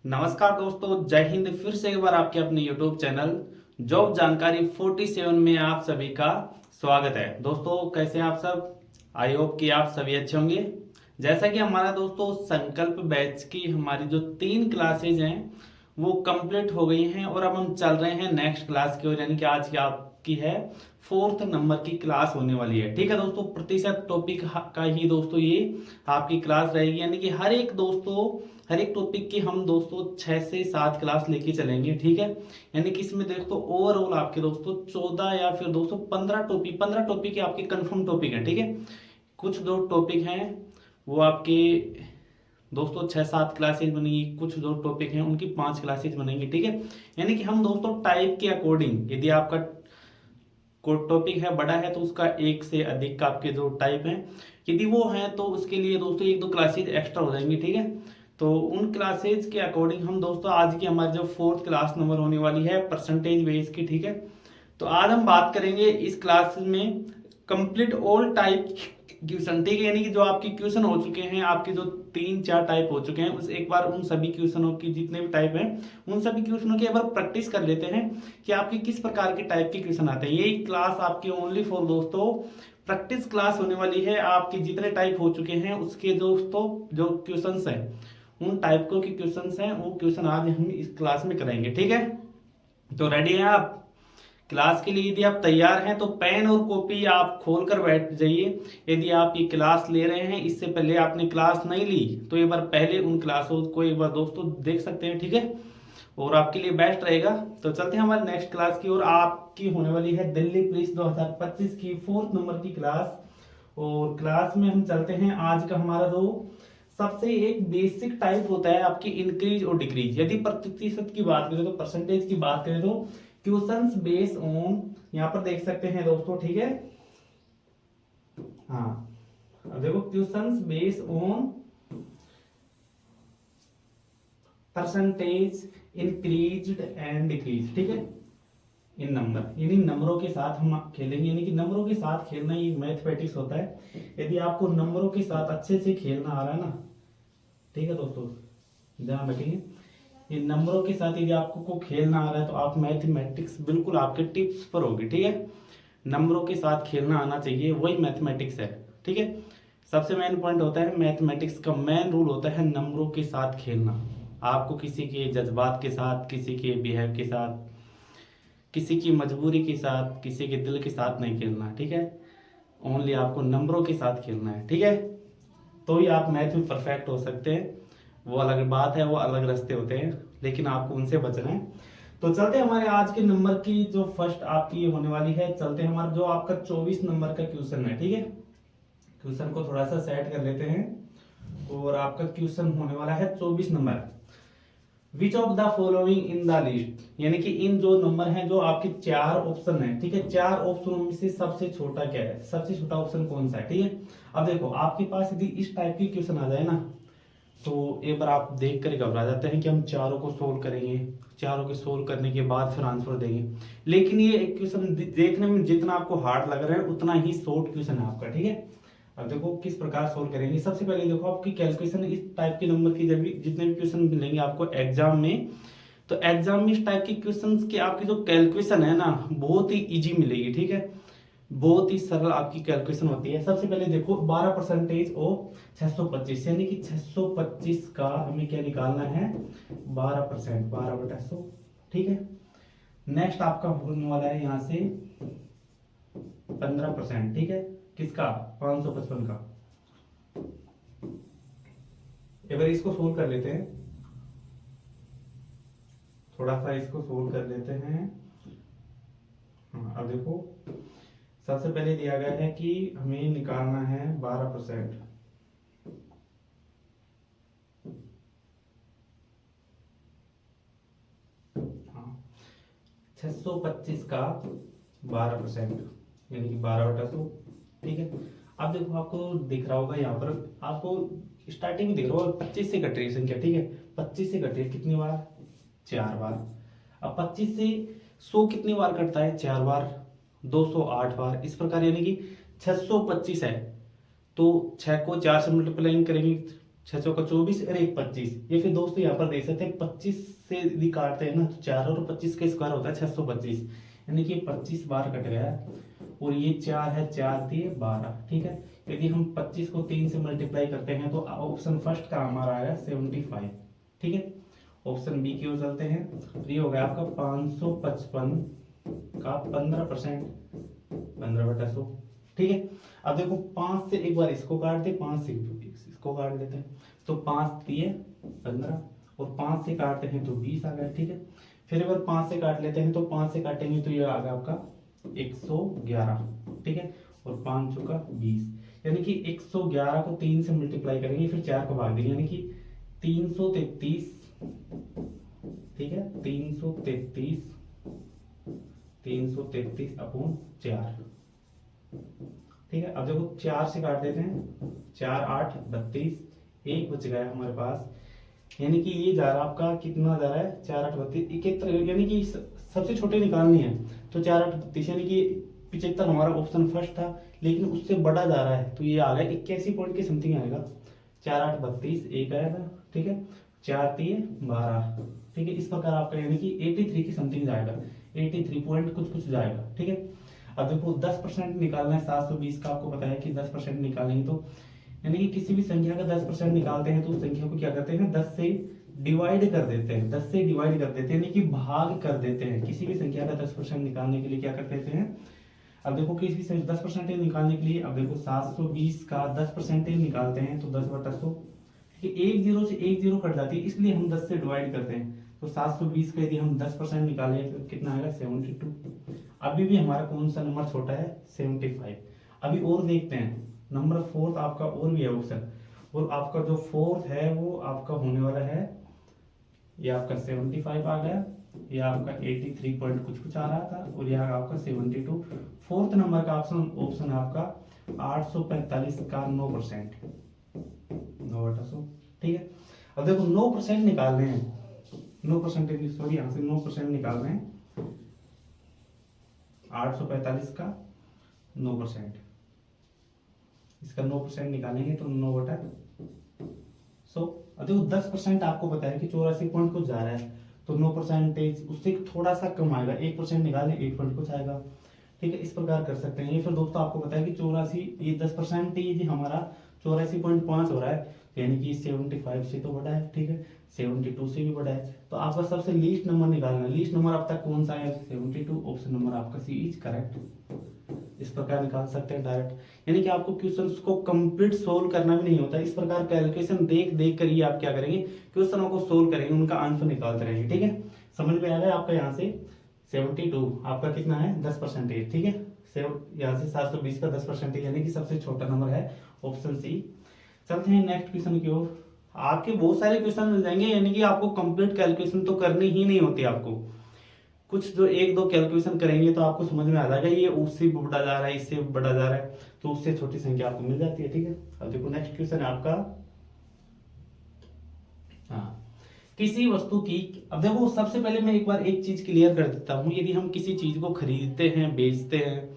नमस्कार दोस्तों, जय हिंद। फिर से एक बार आपके अपने YouTube चैनल जॉब जानकारी 47 में आप सभी का स्वागत है। दोस्तों कैसे हैं आप सब? आई होप कि आप सभी अच्छे होंगे। जैसा कि हमारा दोस्तों संकल्प बैच की हमारी जो 3 क्लासेज हैं वो कंप्लीट हो गई हैं और अब हम चल रहे हैं नेक्स्ट क्लास की ओर, यानी कि आज की आपकी है 4th नंबर की क्लास होने वाली है। ठीक है दोस्तों, प्रतिशत टॉपिक का ही दोस्तों ये आपकी क्लास रहेगी, यानी कि हर एक टॉपिक की हम दोस्तों 6 से 7 क्लास लेके चलेंगे। ठीक है, यानी कि इसमें दोस्तों ओवरऑल आपके दोस्तों 14 या फिर दोस्तों 15 टॉपिक आपके कंफर्म टॉपिक है। ठीक है, कुछ दो टॉपिक हैं वो आपके दोस्तों 6-7 क्लासेज बनेंगी, कुछ दो टॉपिक हैं उनकी 5 क्लासेज बनेंगी। ठीक है, यानी कि हम दोस्तों टाइप के अकॉर्डिंग, यदि आपका कोई टॉपिक है बड़ा है तो उसका एक से अधिक का आपके जो टाइप हैं यदि वो हैं तो उसके लिए दोस्तों 1-2 क्लासेज एक्स्ट्रा हो जाएंगी। ठीक है, तो उन क्लासेज के अकॉर्डिंग हम दोस्तों आज की हमारी जो 4th क्लास नंबर होने वाली है परसेंटेज बेस की। ठीक है, तो आज हम बात करेंगे इस क्लास में कंप्लीट ऑल टाइप क्वेश्चन। ठीक है, यानी कि जो आपके क्वेश्चन हो चुके हैं, आपके जो 3-4 टाइप हो चुके हैं, उस एक बार उन सभी क्वेश्चनों की जितने भी टाइप हैं उन सभी क्वेश्चनों की एक बार प्रैक्टिस कर लेते हैं कि आपके किस प्रकार के टाइप के क्वेश्चन आते हैं। यही क्लास आपकी ओनली फॉर दोस्तों प्रैक्टिस क्लास होने वाली है। आपके जितने टाइप हो चुके हैं उसके दोस्तों जो क्वेश्चंस हैं, उन टाइप के क्वेश्चंस हैं वो क्वेश्चन आज हम इस क्लास में कराएंगे। ठीक है, तो रेडी हैं आप क्लास के लिए? यदि आप तैयार हैं तो पेन और कॉपी आप खोल कर बैठ जाइए। यदि आप ये क्लास ले रहे हैं, इससे पहले आपने क्लास नहीं ली तो एक बार पहले उन क्लासों को एक बार दोस्तों देख सकते हैं। ठीक है, और आपके लिए बेस्ट रहेगा। तो चलते हैं हमारे नेक्स्ट क्लास की और आपकी होने वाली है दिल्ली पुलिस 2025 की 4th नंबर की क्लास। और क्लास में हम चलते हैं। आज का हमारा जो सबसे एक बेसिक टाइप होता है आपकी इंक्रीज और डिक्रीज। यदि प्रतिशत की बात करें तो परसेंटेज की बात करें तो क्वेश्चंस बेस्ड ऑन, यहां पर देख सकते हैं दोस्तों। ठीक है, हाँ अब देखो questions based on percentage increased and decrease. ठीक है, इन नंबर यानी नंबरों के साथ हम खेलेंगे, यानी कि नंबरों के साथ खेलना ये मैथमेटिक्स होता है। यदि आपको नंबरों के साथ अच्छे से खेलना आ रहा है ना, ठीक है दोस्तों ध्यान रखेंगे, ये नंबरों के साथ यदि आपको को खेलना आ रहा है तो आप मैथमेटिक्स बिल्कुल आपके टिप्स पर होगी। ठीक है, नंबरों के साथ खेलना आना चाहिए, वही मैथमेटिक्स है। ठीक है, सबसे मेन पॉइंट होता है मैथमेटिक्स का मेन रूल होता है नंबरों के साथ खेलना। आपको किसी के जज्बात के साथ, किसी के बिहेव के साथ, किसी की मजबूरी के साथ, किसी के दिल के साथ नहीं खेलना। ठीक है, ओनली आपको नंबरों के साथ खेलना है। ठीक है, तो ही आप मैथ में परफेक्ट हो सकते हैं। वो अलग बात है, वो अलग रास्ते होते हैं, लेकिन आपको उनसे बचना है। तो चलते हैं हमारे आज के नंबर की जो फर्स्ट आपकी होने वाली है। चलते हैं हमारा जो आपका 24 नंबर का क्वेश्चन है। ठीक है, क्वेश्चन को थोड़ा सा सेट कर लेते हैं और आपका क्वेश्चन होने वाला है 24 number. Which of the following in the list, यानी कि इन जो नंबर हैं जो आपके 4 ऑप्शन है। ठीक है, 4 ऑप्शनों में से सबसे छोटा क्या है, सबसे छोटा ऑप्शन कौन सा है? ठीक है, अब देखो आपके पास यदि इस टाइप की क्वेश्चन आ जाए ना तो एक बार आप देख कर घबरा जाते हैं कि हम चारों को सोल्व करेंगे, चारों के सोल्व करने के बाद फिर आंसर देंगे। लेकिन ये एक क्वेश्चन देखने में जितना आपको हार्ड लग रहा है उतना ही शॉर्ट क्वेश्चन है आपका। ठीक है, अब देखो किस प्रकार सोल्व करेंगे। सबसे पहले देखो आपकी कैलकुलेशन इस टाइप के नंबर की, जब भी जितने भी क्वेश्चन मिलेंगे आपको एग्जाम में, तो एग्जाम में इस टाइप के क्वेश्चंस की आपकी जो कैलकुलेशन है ना बहुत ही इजी मिलेगी। ठीक है, बहुत ही सरल आपकी कैलकुलेशन होती है। सबसे पहले देखो 12% ऑफ 625, यानी कि 625 का हमें क्या निकालना है, 12%, 12/100। ठीक है, नेक्स्ट आपका होने वाला है यहाँ से 15%। ठीक है, किसका, 555 का। एक बार इसको सोल्व कर लेते हैं, थोड़ा सा इसको सोल्व कर लेते हैं। हाँ अब देखो सबसे पहले दिया गया है कि हमें निकालना है 12%। हाँ 625 का 12%, यानी कि 12/100। ठीक है, अब देखो आपको दिख रहा होगा यहाँ पर, आपको स्टार्टिंग में दिख रहा होगा 25 से कट रही है संख्या। ठीक है, 25 से कट रही है कितनी बार, 4 बार। अब 25 से 100 कितनी बार कटता है, 4 बार, 208 बार। इस प्रकार यानी कि 625 है तो 6 को 4 से मल्टीप्लाई करेंगे 6 चौका 24 और एक 25। ये फिर दोस्तों यहाँ पर देख सकते हैं 25 से यदि काटते हैं ना तो 4 और 25 का स्क्वायर होता है 625, यानी कि 25 बार कट गया है। और ये 4 है, 4 दिए 12, ठीक है। यदि हम 25 को 3 से मल्टीप्लाई करते हैं तो ऑप्शन फर्स्ट का हमारा आएगा 75, ठीक है। ऑप्शन बी की ओर चलते हैं, तो ये हो गया आपका 555 का 15%, 15/100, ठीक है। अब देखो 5 से एक बार इसको काट दे, 5 से इसको काट देते हैं, तो 5 दिए 15 और 5 से काटते हैं तो 20 आ गया, ठीक है। फिर अगर 5 से काट लेते हैं तो 5 से काटेंगे तो ये आ गया आपका 111, ठीक है। और 5 चौका 20, यानी कि 111 को 3 से मल्टीप्लाई करेंगे, फिर 4 को भाग देंगे, यानी कि 333, ठीक है। 333 अपॉन 4, ठीक है। अब देखो 4 से काट देते हैं, 4 8 32, एक बच गया हमारे पास, यानी कि ये जा रहा आपका कितना जा रहा है 4 8 32 71, यानी कि सबसे छोटे निकालनी है तो 4 8 32, यानी कि 75 हमारा ऑप्शन फर्स्ट था, लेकिन उससे बड़ा जा रहा है तो ये आ गया 81 पॉइंट के समथिंग आएगा। 4 8 32 एक आएगा, ठीक है। 4 3 12, ठीक है। इस प्रकार आपका यानी कि 83 की समथिंग जाएगा, 83 पॉइंट कुछ जाएगा, ठीक है। अब देखो 10% निकालना है 720 का, आपको पता है कि 10% निकालेंगे तो यानी कि किसी भी संख्या का 10% निकालते हैं तो उस संख्या को क्या करते हैं 10 से डिवाइड कर देते हैं, 10 से डिवाइड कर देते हैं, यानी कि भाग कर देते हैं। किसी भी संख्या का 10% निकालने के लिए क्या कर देते हैं, अब देखो किसी भी 10% निकालने के लिए, अब देखो 720 का 10% निकालते हैं तो 10/100, एक जीरो से एक जीरो कट जाती है, इसलिए हम 10 से डिवाइड करते हैं। तो 720 का यदि हम 10% निकालें तो कितना आएगा 72। अभी भी हमारा कौन सा नंबर छोटा है 75। अभी और देखते हैं, नंबर 4 आपका और भी है ऑप्शन, और आपका जो 4th है वो आपका होने वाला है, ये आपका 75 आ गया, ये आपका 83 पॉइंट कुछ आ रहा था, और यह आपका 72। 4th नंबर का ऑप्शन आपका 845 का 9%, 9/100, ठीक है। अब देखो 9% निकाल रहे हैं, 9% सॉरी यहाँ से 9% निकाल रहे हैं, 845 का 9%, इसका 9% निकालेंगे तो 9/100। अब देखो 10% आपको पता है कि 84 पॉइंट कुछ जा रहा है, तो 9% उससे थोड़ा सा कम आएगा, 1% निकालें 8 पॉइंट कुछ आएगा, ठीक है। इस प्रकार कर सकते हैं। ये फिर दोस्तों आपको पता है कि 84, ये 10% ये हमारा 84.5 हो रहा है, यानी कि 75 से तो बड़ा है, ठीक है। 72 से भी बड़ा है, तो आपका सबसे लीस्ट नंबर निकालना है। लीस्ट नंबर अब तक कौन सा है 72, ऑप्शन नंबर आपका सी इज करेक्ट। इस प्रकार निकाल सकते हैं डायरेक्ट, यानी कि आपको क्वेश्चंस को कंप्लीट सोल्व करना भी नहीं होता, इस प्रकार कैलकुलेशन देख देख कर ही आप क्या करेंगे क्वेश्चनों को सोल्व करेंगे, उनका आंसर निकालते रहेंगे, ठीक है। समझ में आ गया आपका यहाँ से 72 आपका कितना है 10%, ठीक है। यहाँ से 720 का 10%, यानी कि सबसे छोटा नंबर है ऑप्शन सी। चलते हैं नेक्स्ट क्वेश्चन की ओर। आपके बहुत सारे क्वेश्चन मिल जाएंगे, यानी कि आपको कंप्लीट कैलकुलेशन तो करनी ही नहीं होती, आपको कुछ जो एक दो कैलकुलेशन करेंगे तो आपको समझ में आ जाएगा ये उससे बढ़ा जा रहा है, इससे बढ़ा जा रहा है, तो उससे छोटी संख्या आपको मिल जाती है, ठीक है। अब देखो नेक्स्ट क्वेश्चन है आपका, हाँ, किसी वस्तु की, अब देखो सबसे पहले मैं एक बार एक चीज क्लियर कर देता हूँ, यदि हम किसी चीज को खरीदते हैं बेचते हैं,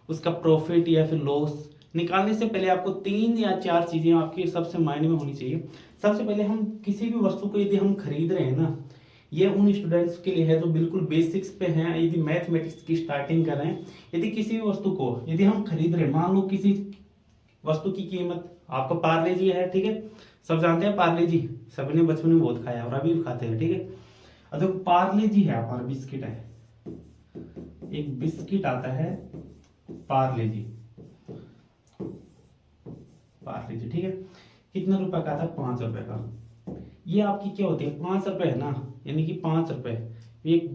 उसका प्रॉफिट या फिर लॉस निकालने से पहले आपको 3 या 4 चीजें आपकी सबसे माइंड में होनी चाहिए। सबसे पहले हम किसी भी वस्तु को यदि हम खरीद रहे हैं ना, ये उन स्टूडेंट्स के लिए है जो बिल्कुल बेसिक्स पे हैं, यदि मैथमेटिक्स की स्टार्टिंग कर रहे हैं, यदि किसी भी वस्तु को यदि हम खरीद रहे हैं, मान लो किसी वस्तु की कीमत, आपका पार्ले जी है, ठीक है, सब जानते हैं पार्ले जी, सभी ने बचपन में बहुत खाया और अभी भी खाते हैं, ठीक है। अब देखो पार्ले जी है, हमारा बिस्किट है, एक बिस्किट आता है पार्ले जी, पार्ले जी, ठीक है, कितना रुपए का था 5 रुपए का। ये आपकी क्या होती है 5 रुपए है ना, यानी कि 5 रुपए एक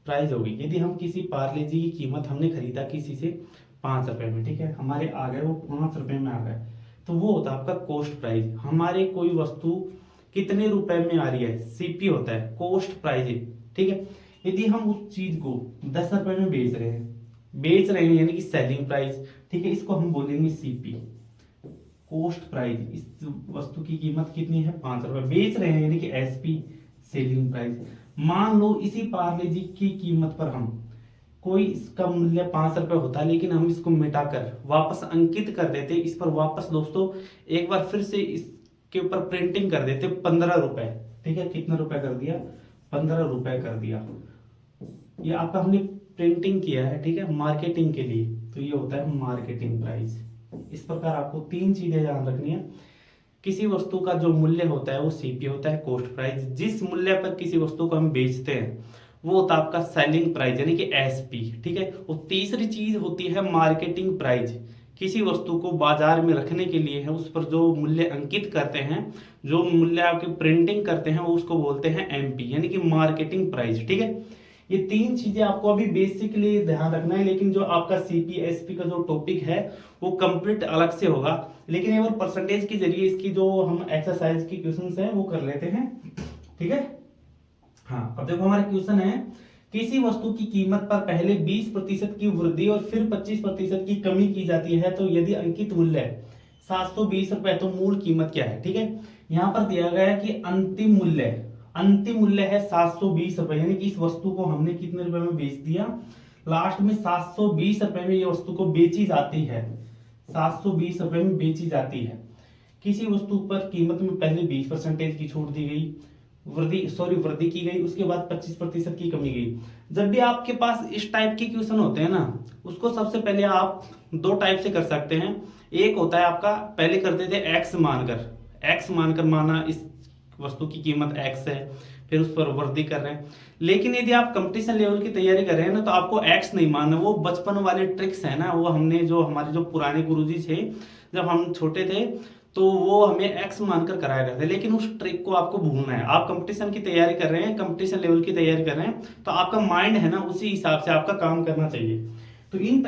प्राइस होगी। यदि हम किसी पार्ले जी की कीमत हमने खरीदा किसी से 5 रुपए में, ठीक है, हमारे आ गए वो 5 रुपए में आ गए, तो वो होता है आपका कॉस्ट प्राइस। हमारे कोई वस्तु कितने रुपए में आ रही है, सीपी होता है, कॉस्ट प्राइस, ठीक है। यदि हम उस चीज को 10 रुपए में बेच रहे हैं यानी कि सेलिंग प्राइस, ठीक है, इसको हम बोलेंगे सीपी, कॉस्ट प्राइस। इस वस्तु की कीमत कितनी है 5 रुपए, बेच रहे हैं यानी कि एसपी, सेलिंग प्राइस। मान लो इसी पार्ले जी की कीमत पर हम कोई इसका मूल्य 5 रुपए होता है, लेकिन हम इसको मिटाकर वापस अंकित कर देते, इस पर वापस दोस्तों एक बार फिर से इस के ऊपर प्रिंटिंग कर देते 15 रुपए, ठीक है, कितना रुपए कर दिया, 15 रुपए कर दिया। ये आपका हमने प्रिंटिंग किया है, ठीक है, मार्केटिंग के लिए, तो ये होता है मार्केटिंग प्राइस। इस प्रकार आपको तीन चीजें ध्यान रखनी है। किसी वस्तु का जो मूल्य होता है वो सीपी होता है, कॉस्ट प्राइस। जिस मूल्य पर किसी वस्तु को हम बेचते हैं वो होता है आपका सेलिंग प्राइस यानी कि एसपी, ठीक है। और तीसरी चीज होती है मार्केटिंग प्राइस। किसी वस्तु को बाजार में रखने के लिए है उस पर जो मूल्य अंकित करते हैं, जो मूल्य आपके प्रिंटिंग करते हैं, वो उसको बोलते हैं एमपी यानी कि मार्केटिंग प्राइस, ठीक है। ये तीन चीजें आपको अभी बेसिकली ध्यान रखना है, लेकिन जो आपका सीपी एसपी का जो टॉपिक है वो कंप्लीट अलग से होगा। लेकिन एक बार परसेंटेज के जरिए इसकी जो हम एक्सरसाइज की क्वेश्चंस हैं वो कर लेते हैं, ठीक है। हाँ, अब देखो हमारा क्वेश्चन है, किसी वस्तु की कीमत पर पहले 20% की वृद्धि और फिर 25% की कमी की जाती है, तो यदि अंकित मूल्य 720 रुपए तो मूल कीमत क्या है, ठीक है। यहाँ पर दिया गया है कि अंतिम मूल्य है 720 रुपए, यानी कि इस वस्तु को हमने कितने रुपए में बेच दिया, लास्ट में 720 रुपए में ये वस्तु को बेची जाती है, 720 रुपए में बेची जाती है। किसी वस्तु पर कीमत में पहले 20% की छूट दी गई, वृद्धि की गई, उसके बाद 25% की कमी गई। जब भी आपके पास इस टाइप के क्वेश्चन होते हैं ना, उसको सबसे पहले आप दो टाइप से कर सकते हैं। एक होता है आपका, पहले करते थे एक्स मानकर माना इस वस्तु की कीमत एक्स है, फिर उस पर वृद्धि कर रहे हैं। लेकिन यदि आप कंपटीशन लेवल की तैयारी कर रहे हैं ना, तो आपको एक्स नहीं मानना। वो बचपन वाले ट्रिक्स है ना, वो हमने जो हमारे जो पुराने गुरुजी थे जब हम छोटे थे तो वो हमें एक्स मानकर कराया करते, लेकिन उस ट्रिक को आपको भूलना है। आप कंपटीशन की तैयारी कर रहे हैं, कंपटीशन लेवल की तैयारी कर रहे हैं, तो आपका माइंड है ना उसी हिसाब से आपका काम करना चाहिए। तो इन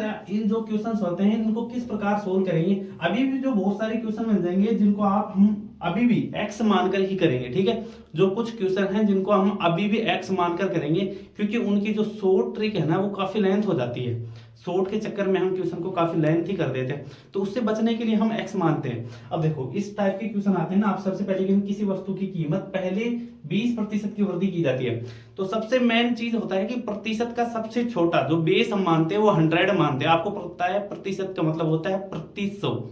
जो क्वेश्चंस होते हैं इनको किस प्रकार सोल्व करेंगे, अभी भी जो बहुत सारे क्वेश्चन मिल जाएंगे जिनको आप हम अभी भी एक्स मानकर ही करेंगे, ठीक है। जो कुछ क्वेश्चन हैं जिनको हम अभी भी एक्स मानकर करेंगे, क्योंकि उनकी जो शॉर्ट ट्रिक है ना वो काफी लेंथ हो जाती है। शॉर्ट के चक्कर में हम क्वेश्चन को काफी लेंथ ही कर देते हैं, तो उससे बचने के लिए हम एक्स मानते हैं। अब देखो इस टाइप के क्वेश्चन आते हैं ना, आप सबसे पहले किसी वस्तु की कीमत पहले 20% की वृद्धि की जाती है, तो सबसे मेन चीज होता है कि प्रतिशत का सबसे छोटा जो बेस हम मानते हैं वो 100 मानते हैं। आपको पता है प्रतिशत का मतलब होता है प्रति 100,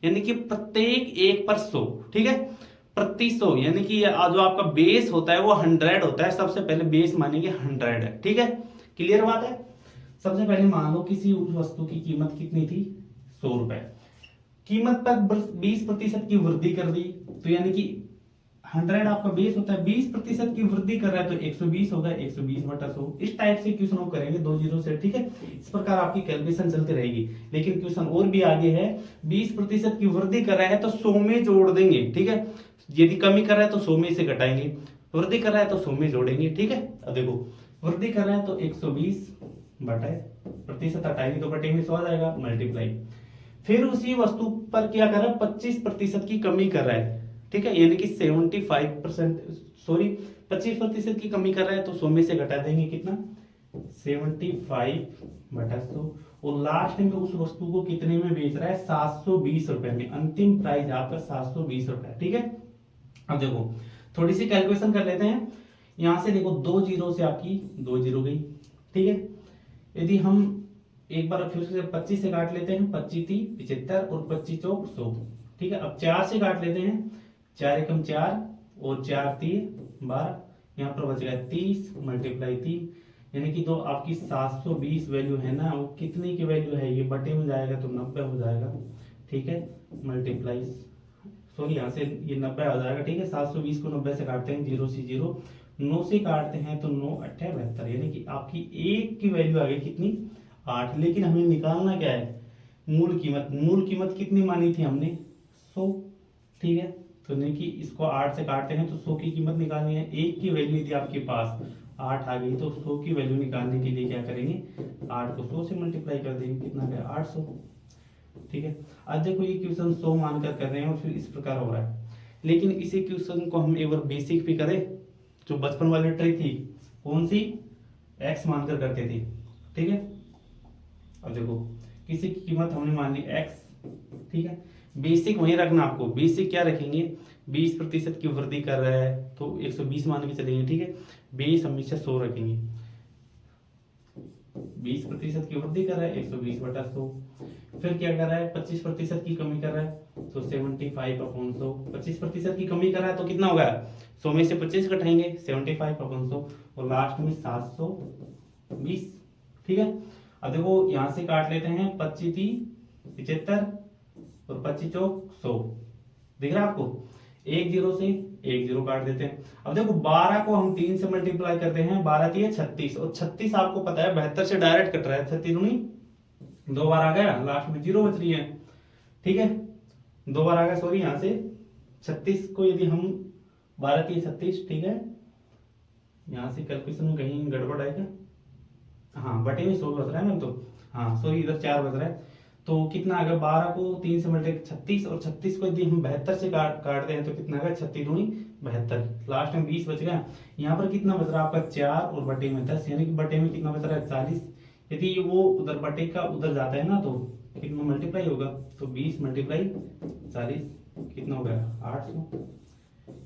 यानी कि प्रत्येक 1 पर 100, ठीक है, प्रति 100, यानी कि जो आपका बेस होता है वो 100 होता है। सबसे पहले बेस मानेंगे 100 है, ठीक है, क्लियर बात है। सबसे पहले मान लो किसी वस्तु की कीमत कितनी थी, 100 रुपए, कीमत पर 20% की वृद्धि कर दी, तो यानी कि 100 आपका बेस होता है, 20% की वृद्धि कर रहा है तो 120 होगा, 120/100। इस टाइप से क्वेश्चन करेंगे 2 जीरो से, ठीक है। इस प्रकार आपकी कैलकुलेशन चलती रहेगी। लेकिन क्वेश्चन और भी आगे है, 20% की वृद्धि कर रहा है तो 100 में जोड़ देंगे, ठीक है। यदि कमी कर रहा है तो 100 में से घटाएंगे, वृद्धि कर रहा है तो 100 में जोड़ेंगे, ठीक है। अब देखो वृद्धि कर रहा है तो 120 बटे प्रतिशत हटाएंगे तो बटे में 100 आ जाएगा, मल्टीप्लाई। फिर उसी वस्तु पर क्या कर रहा है, 25% की कमी कर रहा है, ठीक है, यानी कि 25% की कमी कर रहा है तो 100 में से घटा देंगे कितना, 75/100। और लास्ट में उस वस्तु को कितने में बेच रहा है, 720 रुपए में। अंतिम प्राइस आपका 720 रुपए, ठीक है। अब देखो थोड़ी सी कैलकुलेशन कर लेते हैं। यहां से देखो 2 जीरो से आपकी 2 जीरो गई, ठीक है। यदि हम एक बार फिर से 25 से काट लेते हैं, 25 75 और 25 चौक 100, ठीक है। अब 4 से काट लेते हैं, 4 एकम 4 और 4 3 12, यहाँ पर बच गया 30 मल्टीप्लाई 3, यानी कि जो आपकी 720 वैल्यू है ना, वो कितनी की वैल्यू है, ये बटे में जाएगा तो 90 हो जाएगा, ठीक है, मल्टीप्लाई यहाँ से ये 90 आ जाएगा, ठीक है। 720 को 90 से काटते हैं, 0 से 0, 9 से काटते हैं तो 9 8 72, यानी कि आपकी एक की वैल्यू आ गई कितनी, 8। लेकिन हमें निकालना क्या है, मूल कीमत कितनी मानी थी हमने, 100, ठीक है। तो नहीं कि इसको 8 से काटते हैं तो 100 की कीमत निकालनी है। एक की वैल्यू यदि आपके पास 8 आ गई तो 100 की वैल्यू निकालने के लिए क्या करेंगे, 8 को 100 से मल्टीप्लाई कर देंगे, कितना गया 800, ठीक है। आज देखो ये क्वेश्चन 100 मानकर कर रहे हैं और फिर इस प्रकार हो रहा है। लेकिन इसी क्वेश्चन को हम एक बार बेसिक भी करें, जो बचपन वाली ट्रिक थी, कौन सी, एक्स मानकर करते थे, ठीक है। अब देखो किसी की कीमत हमने मान ली एक्स, ठीक है। बेसिक वहीं रखना आपको, बेसिक क्या रखेंगे, 20% की वृद्धि कर रहा है तो 120 मान के चलेंगे, ठीक है। बेस हमेशा 100 रखेंगे, 20% की वृद्धि कर रहा है 120/100। फिर क्या कर रहा है, 25% की कमी कर रहा है, तो 75/100, 25% की कमी कर रहा है तो कितना होगा, 100 में से 25 घटाएंगे, 75/100, और लास्ट में 720। ठीक है, अब देखो यहां से काट लेते हैं, 25×3 = 75 और 25×4 = 100। दिख रहा है आपको, एक जीरो से एक जीरो काट देते हैं। अब देखो 12 को हम 3 से मल्टीप्लाई करते हैं, 12×3 = 36, और 36 आपको पता है 72 से डायरेक्ट कट रहा है, 36 दूनी 2 बार आ गया, लास्ट में जीरो बच रही है। ठीक है, 2 बार आ गया, सॉरी, यहां से 36 को यदि हम 12×3 = 36, ठीक है, यहां से कैलकुलेशन में कहीं गड़बड़ है क्या, हाँ बटे में 100 बच रहा है ना, तो हाँ सॉरी, इधर 4 बच रहा है, तो कितना आ गया, 12 को 3 से मल्टीप्लाई 36, और 36 को यदि हम 72 से काटते हैं तो कितना आ गया, 36 दूनी 72, लास्ट में 20 बच गया। यहाँ पर कितना बच रहा है आपका, 4 और बटे में 10, यानी कि बटे में कितना बच रहा है, 40। यदि वो उधर बटे का उधर जाता है ना तो कितना मल्टीप्लाई होगा, तो 20 × 40 कितना हो गया, 800।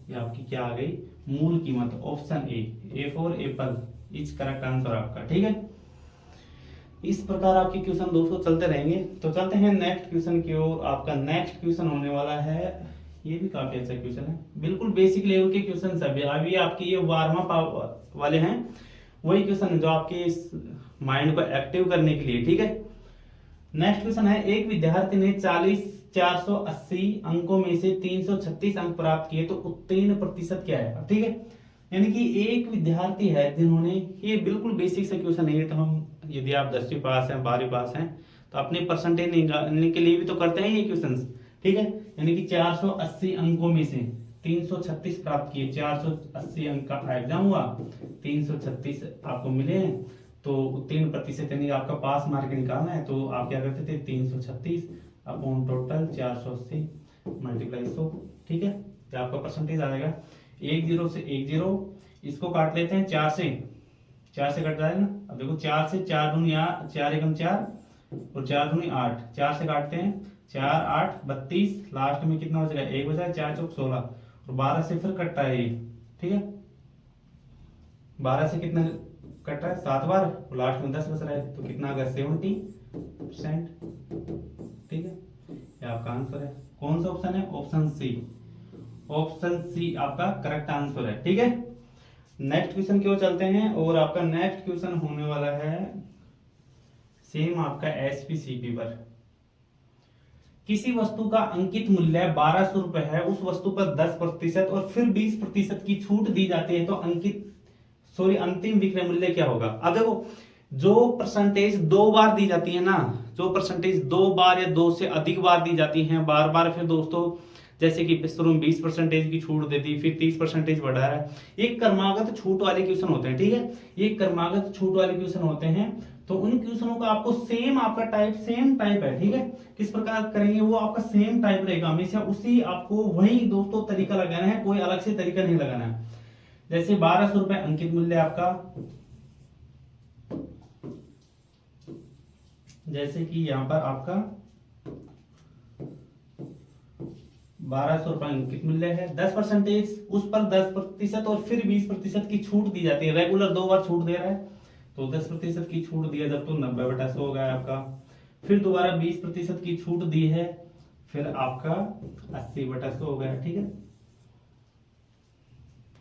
ये आपकी क्या आ गई, मूल कीमत, option A for Apple is correct answer आपका। ठीक है, इस प्रकार आपके क्वेश्चन दोस्तों चलते रहेंगे। तो चलते हैं नेक्स्ट क्वेश्चन की ओर। आपका नेक्स्ट क्वेश्चन होने वाला है, ये भी काफी अच्छा क्वेश्चन है, बिल्कुल बेसिक लेवल के क्वेश्चन सभी अभी आपके ये वार्म अप वाले हैं, वही क्वेश्चन जो आपके इस माइंड को एक्टिव करने के लिए। ठीक है, नेक्स्ट क्वेश्चन है, एक विद्यार्थी ने 480 अंकों में से 336 अंक प्राप्त किए तो उत्तीर्ण प्रतिशत क्या है। ठीक है, यानी कि एक विद्यार्थी है जिन्होंने, ये बिल्कुल बेसिक से क्वेश्चन है, तो हम यदि आप 10वीं पास हैं, 12वीं पास हैं, तो अपने परसेंटेज निकालने के लिए भी तो करते हैं ये क्वेश्चन। ठीक है, यानी कि 480 अंकों में से 336 प्राप्त किए, 480 अंक का एग्जाम हुआ, 336 आपको मिले हैं, तो उत्तीर्ण प्रतिशत यानी आपका पास मार्क निकालना है, तो आप क्या करते थे, 336 अपॉन टोटल 480 × 100। ठीक है, तो आपका परसेंटेज आ जाएगा। एक जीरो से एक जीरो, इसको काट लेते हैं 4 से, 4 से कट जाएगा ना। अब देखो 4 से 4 दूनी 4 एकम 4 और 4 दूनी 8, 4 से काटते हैं, 4 8 32, लास्ट में कितना बचेगा, 1 बचा है, 4 चौक 16, और 12 से फिर कटता है ये। ठीक है, 12 से कितना कट रहा है, 7 बार, और लास्ट में 10 बच रहा है, तो कितना आ गया, 70%। ठीक है, ये आपका आंसर है। कौन सा ऑप्शन है, ऑप्शन सी, ऑप्शन सी आपका करेक्ट आंसर है। ठीक है, नेक्स्ट क्वेश्चन की ओर चलते हैं, और आपका नेक्स्ट क्वेश्चन होने वाला है सेम आपका एसपीसीपी पर। किसी वस्तु का अंकित मूल्य 1200 रुपए है, उस वस्तु पर 10% और फिर 20% की छूट दी जाती है, तो अंतिम विक्रय मूल्य क्या होगा। अब देखो, जो परसेंटेज 2 बार दी जाती है ना, जो परसेंटेज 2 बार या 2 से अधिक बार दी जाती है बार बार, फिर दोस्तों जैसे कि शुरू में 20% की छूट देती, फिर 30% बढ़ा रहा है, ये क्रमागत छूट वाले क्वेश्चन होते हैं। ठीक है, ये क्रमागत छूट वाले क्वेश्चन होते हैं, तो उन क्वेश्चनों का आपको सेम आपका सेम टाइप है। ठीक है, किस प्रकार करेंगे, वो आपका सेम टाइप रहेगा हमेशा, उसी आपको वही दोस्तों तरीका लगाना है, कोई अलग से तरीका नहीं लगाना है। जैसे 1200 रुपए अंकित मूल्य आपका, जैसे कि यहां पर आपका 1200 रुपए अंकित मूल्य है, 10%, उस पर 10% और फिर 20% की छूट दी जाती है। रेगुलर 2 बार छूट दे रहा है, तो 10% की छूट दिया जब, तो 90/100 हो गया आपका। फिर दोबारा 20% की छूट दी है, फिर आपका 80/100 हो गया। ठीक है,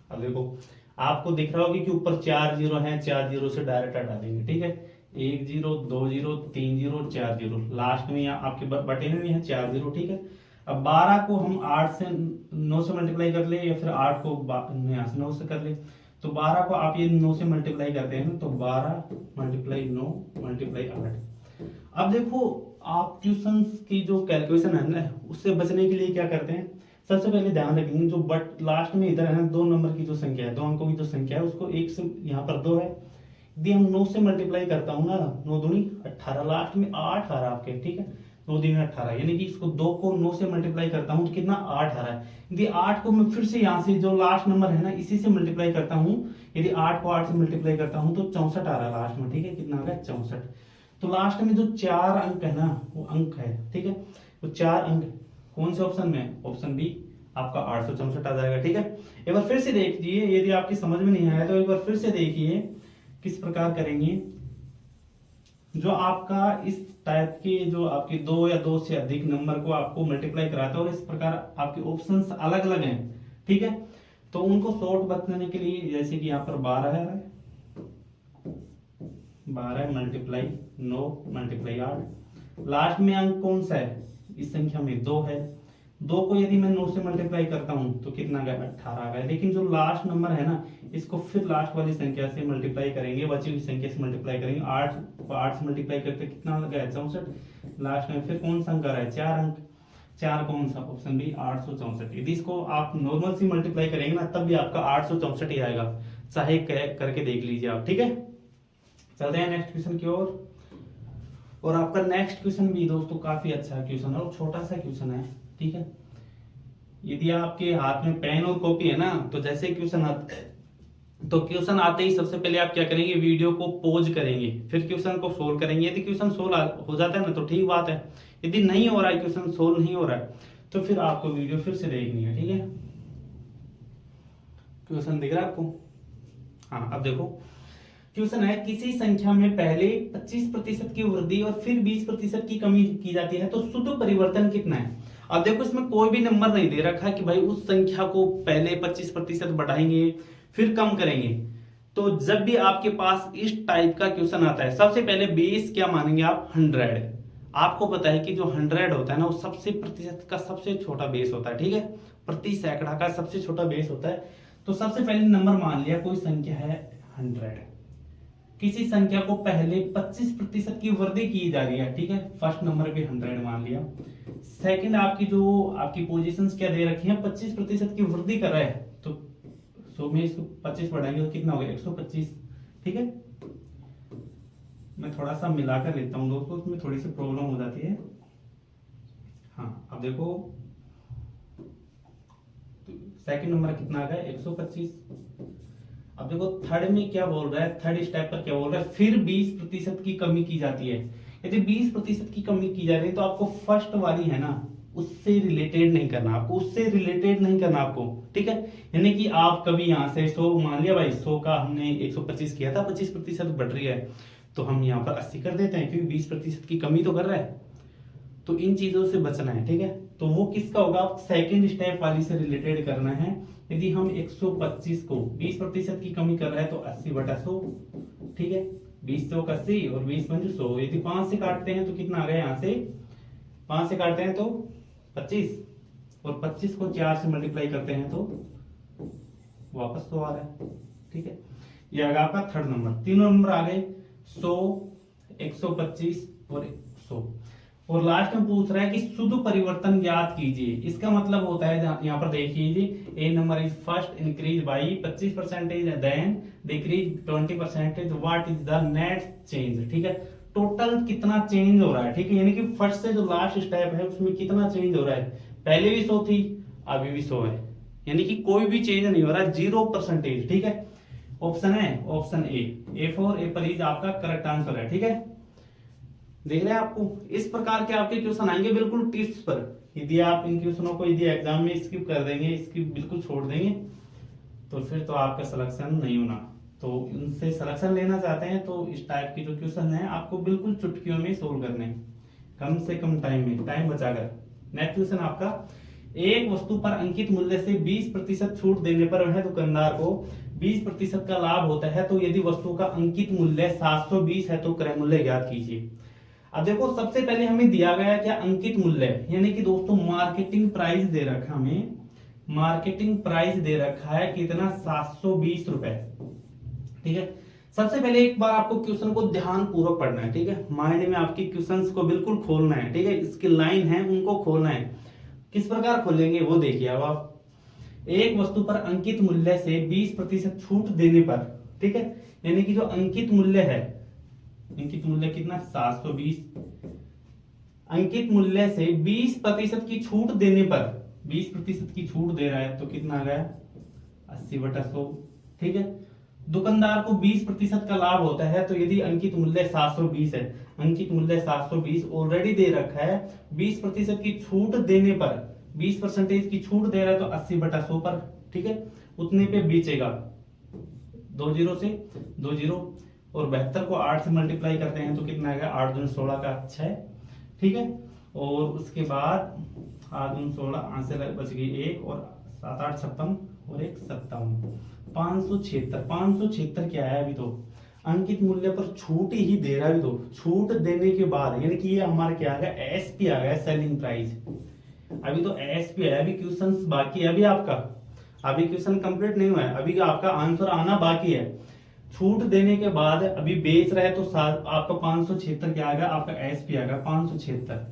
अब देखो आपको दिख रहा होगा कि ऊपर 4 जीरो है, 4 जीरो से डायरेक्ट हटा देंगे। ठीक है, 1 zero 2 zero 3 zero 4 zero, last में यहाँ आपके बटे में भी है 4 जीरो। ठीक है, अब 12 को हम 8 से 9 से मल्टीप्लाई कर ले, या फिर 8 को यहाँ से 9 से कर ले, तो 12 को आप ये 9 से मल्टीप्लाई करते हैं, तो 12 × 9 × 8। अब देखो आप ट्यूशन की जो कैलकुलेशन है ना, उससे बचने के लिए क्या करते हैं, सबसे पहले ध्यान रखेंगे जो बट लास्ट में इधर है ना, 2 नंबर की जो संख्या है, 2 अंकों की जो संख्या है, उसको 1 से, यहाँ पर 2 है, यदि हम 9 से मल्टीप्लाई करता हूँ ना, 9 दूनी 18, लास्ट में 8 आ रहा है आपके। ठीक है, 9 दूनी 18, यानी कि इसको 2 को 9 से मल्टीप्लाई करता हूँ तो कितना 8 आ रहा है। यदि 8 को मैं फिर से यहाँ से जो लास्ट नंबर है ना, इसी से मल्टीप्लाई करता हूँ, यदि 8 को 8 से मल्टीप्लाई करता हूँ तो 64 आ रहा है लास्ट में। ठीक है, कितना आ गया, 64। तो लास्ट में जो 4 अंक है ना, वो अंक है। ठीक है, तो 4 अंक कौन से ऑप्शन में, ऑप्शन बी आपका 864 आ जाएगा। ठीक है, एक बार फिर से देखिए, यदि आपकी समझ में नहीं आया तो एक बार फिर से देखिए किस प्रकार करेंगे। जो आपका इस टाइप के जो आपके दो या दो से अधिक नंबर को आपको मल्टीप्लाई कराता है और इस प्रकार आपके ऑप्शंस अलग अलग हैं, ठीक है। तो उनको शॉर्ट बताने के लिए जैसे कि यहाँ पर 12 है, 12 मल्टीप्लाई 9 मल्टीप्लाई 8, लास्ट में अंक कौन सा है इस संख्या में 2 है। 2 को यदि मैं 9 से मल्टीप्लाई करता हूं तो कितना गया 18 आ गया। लेकिन जो लास्ट नंबर है ना, इसको फिर लास्ट वाली संख्या से मल्टीप्लाई करेंगे, बची हुई संख्या से मल्टीप्लाई करेंगे। 8 को 8 से मल्टीप्लाई करते कितना गया 64। लास्ट में फिर कौन सा अंक आ रहा है 4 अंक, 4 कौन सा ऑप्शन बी 864। यदि इसको आप नॉर्मल से मल्टीप्लाई करेंगे ना तब भी आपका 864 ही आएगा, चाहे करके देख लीजिए आप, ठीक है। चलते हैं नेक्स्ट क्वेश्चन की ओर। और आपका नेक्स्ट क्वेश्चन भी दोस्तों काफी अच्छा क्वेश्चन है और छोटा सा क्वेश्चन है, ठीक है। यदि आपके हाथ में पेन और कॉपी है ना, तो जैसे क्वेश्चन आते ही सबसे पहले आप क्या करेंगे, वीडियो को पॉज करेंगे, फिर क्वेश्चन को सोल्व करेंगे। यदि क्वेश्चन सोल्व हो जाता है ना तो ठीक बात है, यदि नहीं हो रहा है क्वेश्चन सोल्व नहीं हो रहा है तो फिर आपको वीडियो फिर से देखनी है, ठीक है। क्वेश्चन दिख रहा है आपको? हाँ, अब देखो क्वेश्चन है, किसी संख्या में पहले 25% की वृद्धि और फिर 20% की कमी की जाती है तो शुद्ध परिवर्तन कितना है। अब देखो इसमें कोई भी नंबर नहीं दे रखा कि भाई उस संख्या को पहले 25% बढ़ाएंगे फिर कम करेंगे। तो जब भी आपके पास इस टाइप का क्वेश्चन आता है, सबसे पहले बेस क्या मानेंगे आप 100। आपको पता है कि जो 100 होता है ना, वो सबसे प्रतिशत का सबसे छोटा बेस होता है, ठीक है, प्रति सैकड़ा का सबसे छोटा बेस होता है। तो सबसे पहले नंबर मान लिया, कोई संख्या है 100, किसी संख्या को पहले 25% की वृद्धि की जा रही है, ठीक है, फर्स्ट नंबर भी 100 मान लिया। सेकंड आपकी पोजीशंस क्या दे रखी है, 25% की वृद्धि कर रहा है, तो 100 में इसको 25 बढ़ाएंगे तो कितना हो गया 125, ठीक है। मैं थोड़ा सा मिलाकर लेता हूं दोस्तों, उसमें थोड़ी सी प्रॉब्लम हो जाती है। हाँ, अब देखो सेकंड नंबर कितना आ गया 125। अब देखो थर्ड में क्या बोल रहा है, थर्ड स्टेप पर क्या बोल रहा है, फिर 20% की कमी की जाती है। यदि 20% की कमी की जा रही है तो आपको फर्स्ट वाली है ना उससे रिलेटेड नहीं करना, आपको, ठीक है। यानी कि आप कभी यहां से 100 मान लिया भाई, 100 का हमने 125 किया था, 25% बढ़ रही है तो हम यहाँ पर 80 कर देते हैं, क्योंकि 20% की कमी तो कर रहा है। तो इन चीजों से बचना है, ठीक है। तो वो किसका होगा, सेकंड स्टेप वाली से रिलेटेड करना है। यदि हम 125 को 20% की कमी कर रहे हैं तो 80/100, ठीक है, 20 चौक 80 और 20 पंच 100। यदि 5 से काटते हैं तो कितना आ गया, यहाँ से 5 से काटते हैं तो 25 और 25 को 4 से मल्टीप्लाई करते हैं तो वापस 100 आ रहा है, ठीक है। ये आ गया आपका थर्ड नंबर। तीनों नंबर आ गए 100, 125 और 100। और लास्ट में पूछ रहा है कि शुद्ध परिवर्तन ज्ञात कीजिए। इसका मतलब होता है, यहाँ पर देखिए, a number is first increase by 25%, then decrease 20%, what is the net change, ठीक है। टोटल कितना चेंज हो रहा है, ठीक है, यानी कि फर्स्ट से जो लास्ट स्टेप है उसमें कितना चेंज हो रहा है। पहले भी 100 थी, अभी भी 100 है, यानी कि कोई भी चेंज नहीं हो रहा है, 0%, ठीक है। ऑप्शन है ऑप्शन ए फॉर एप्पल आपका करेक्ट आंसर है, ठीक है। देख रहे हैं आपको, इस प्रकार के आपके क्वेश्चन आएंगे बिल्कुल टिप्स पर। यदि आप इन क्वेश्चनों को यदि एग्जाम में स्किप कर देंगे, स्किप बिल्कुल छोड़ देंगे, तो फिर तो आपका सिलेक्शन नहीं होना। तो उनसे सिलेक्शन लेना चाहते हैं तो इस टाइप के जो क्वेश्चन है आपको बिल्कुल चुटकियों में सोल्व करने, कम से कम टाइम में, टाइम बचाकर। नेक्स्ट क्वेश्चन आपका, एक वस्तु पर अंकित मूल्य से 20% छूट देने पर वह दुकानदार को 20% का लाभ होता है, तो यदि वस्तु का अंकित मूल्य 720 है तो क्रय मूल्य ज्ञात कीजिए। अब देखो सबसे पहले हमें दिया गया क्या, अंकित मूल्य, यानी कि दोस्तों मार्केटिंग प्राइस दे रखा, हमें मार्केटिंग प्राइस दे रखा है कितना 720 रुपए, ठीक है। सबसे पहले एक बार आपको क्वेश्चन को ध्यान पूर्वक पढ़ना है, ठीक है, माइंड में आपकी क्वेश्चंस को बिल्कुल खोलना है, ठीक है, इसकी लाइन है उनको खोलना है। किस प्रकार खोलेंगे वो देखिए। अब आप एक वस्तु पर अंकित मूल्य से 20% छूट देने पर, ठीक है, यानी कि जो अंकित मूल्य है, अंकित मूल्य कितना 720, अंकित मूल्य से 20% की छूट देने पर, 20% की छूट दे रहा है तो कितना आ गया 80/100, ठीक है। दुकानदार को 20% का लाभ होता है, तो यदि अंकित मूल्य 720 है, अंकित मूल्य 720 ऑलरेडी दे रखा है, 20% की छूट देने पर, 20% की छूट दे रहा है तो 80/100 पर, ठीक है, उतने पे बेचेगा, 2 जीरो से 2 जीरो, और 72 को 8 से मल्टीप्लाई करते हैं तो कितना आएगा, 8 दूनी 16 का 6, ठीक है। और उसके बाद 8 दूनी 16, 8 से बच गई 1 और 7 8 56 और 1 57, 576। 576 क्या है, अभी तो अंकित मूल्य पर छूट ही दे रहा है। अभी तो छूट देने के बाद यानी कि ये हमारा क्या आ गया, एसपी आ गया, सेलिंग प्राइस। अभी तो एसपी है, अभी क्वेश्चन बाकी है अभी आपका, अभी क्वेश्चन कंप्लीट नहीं हुआ है, अभी आपका आंसर आना बाकी है। छूट देने के बाद अभी बेच रहा है तो आपका 576 क्या आ गया, आपका एसपी आ गया 576।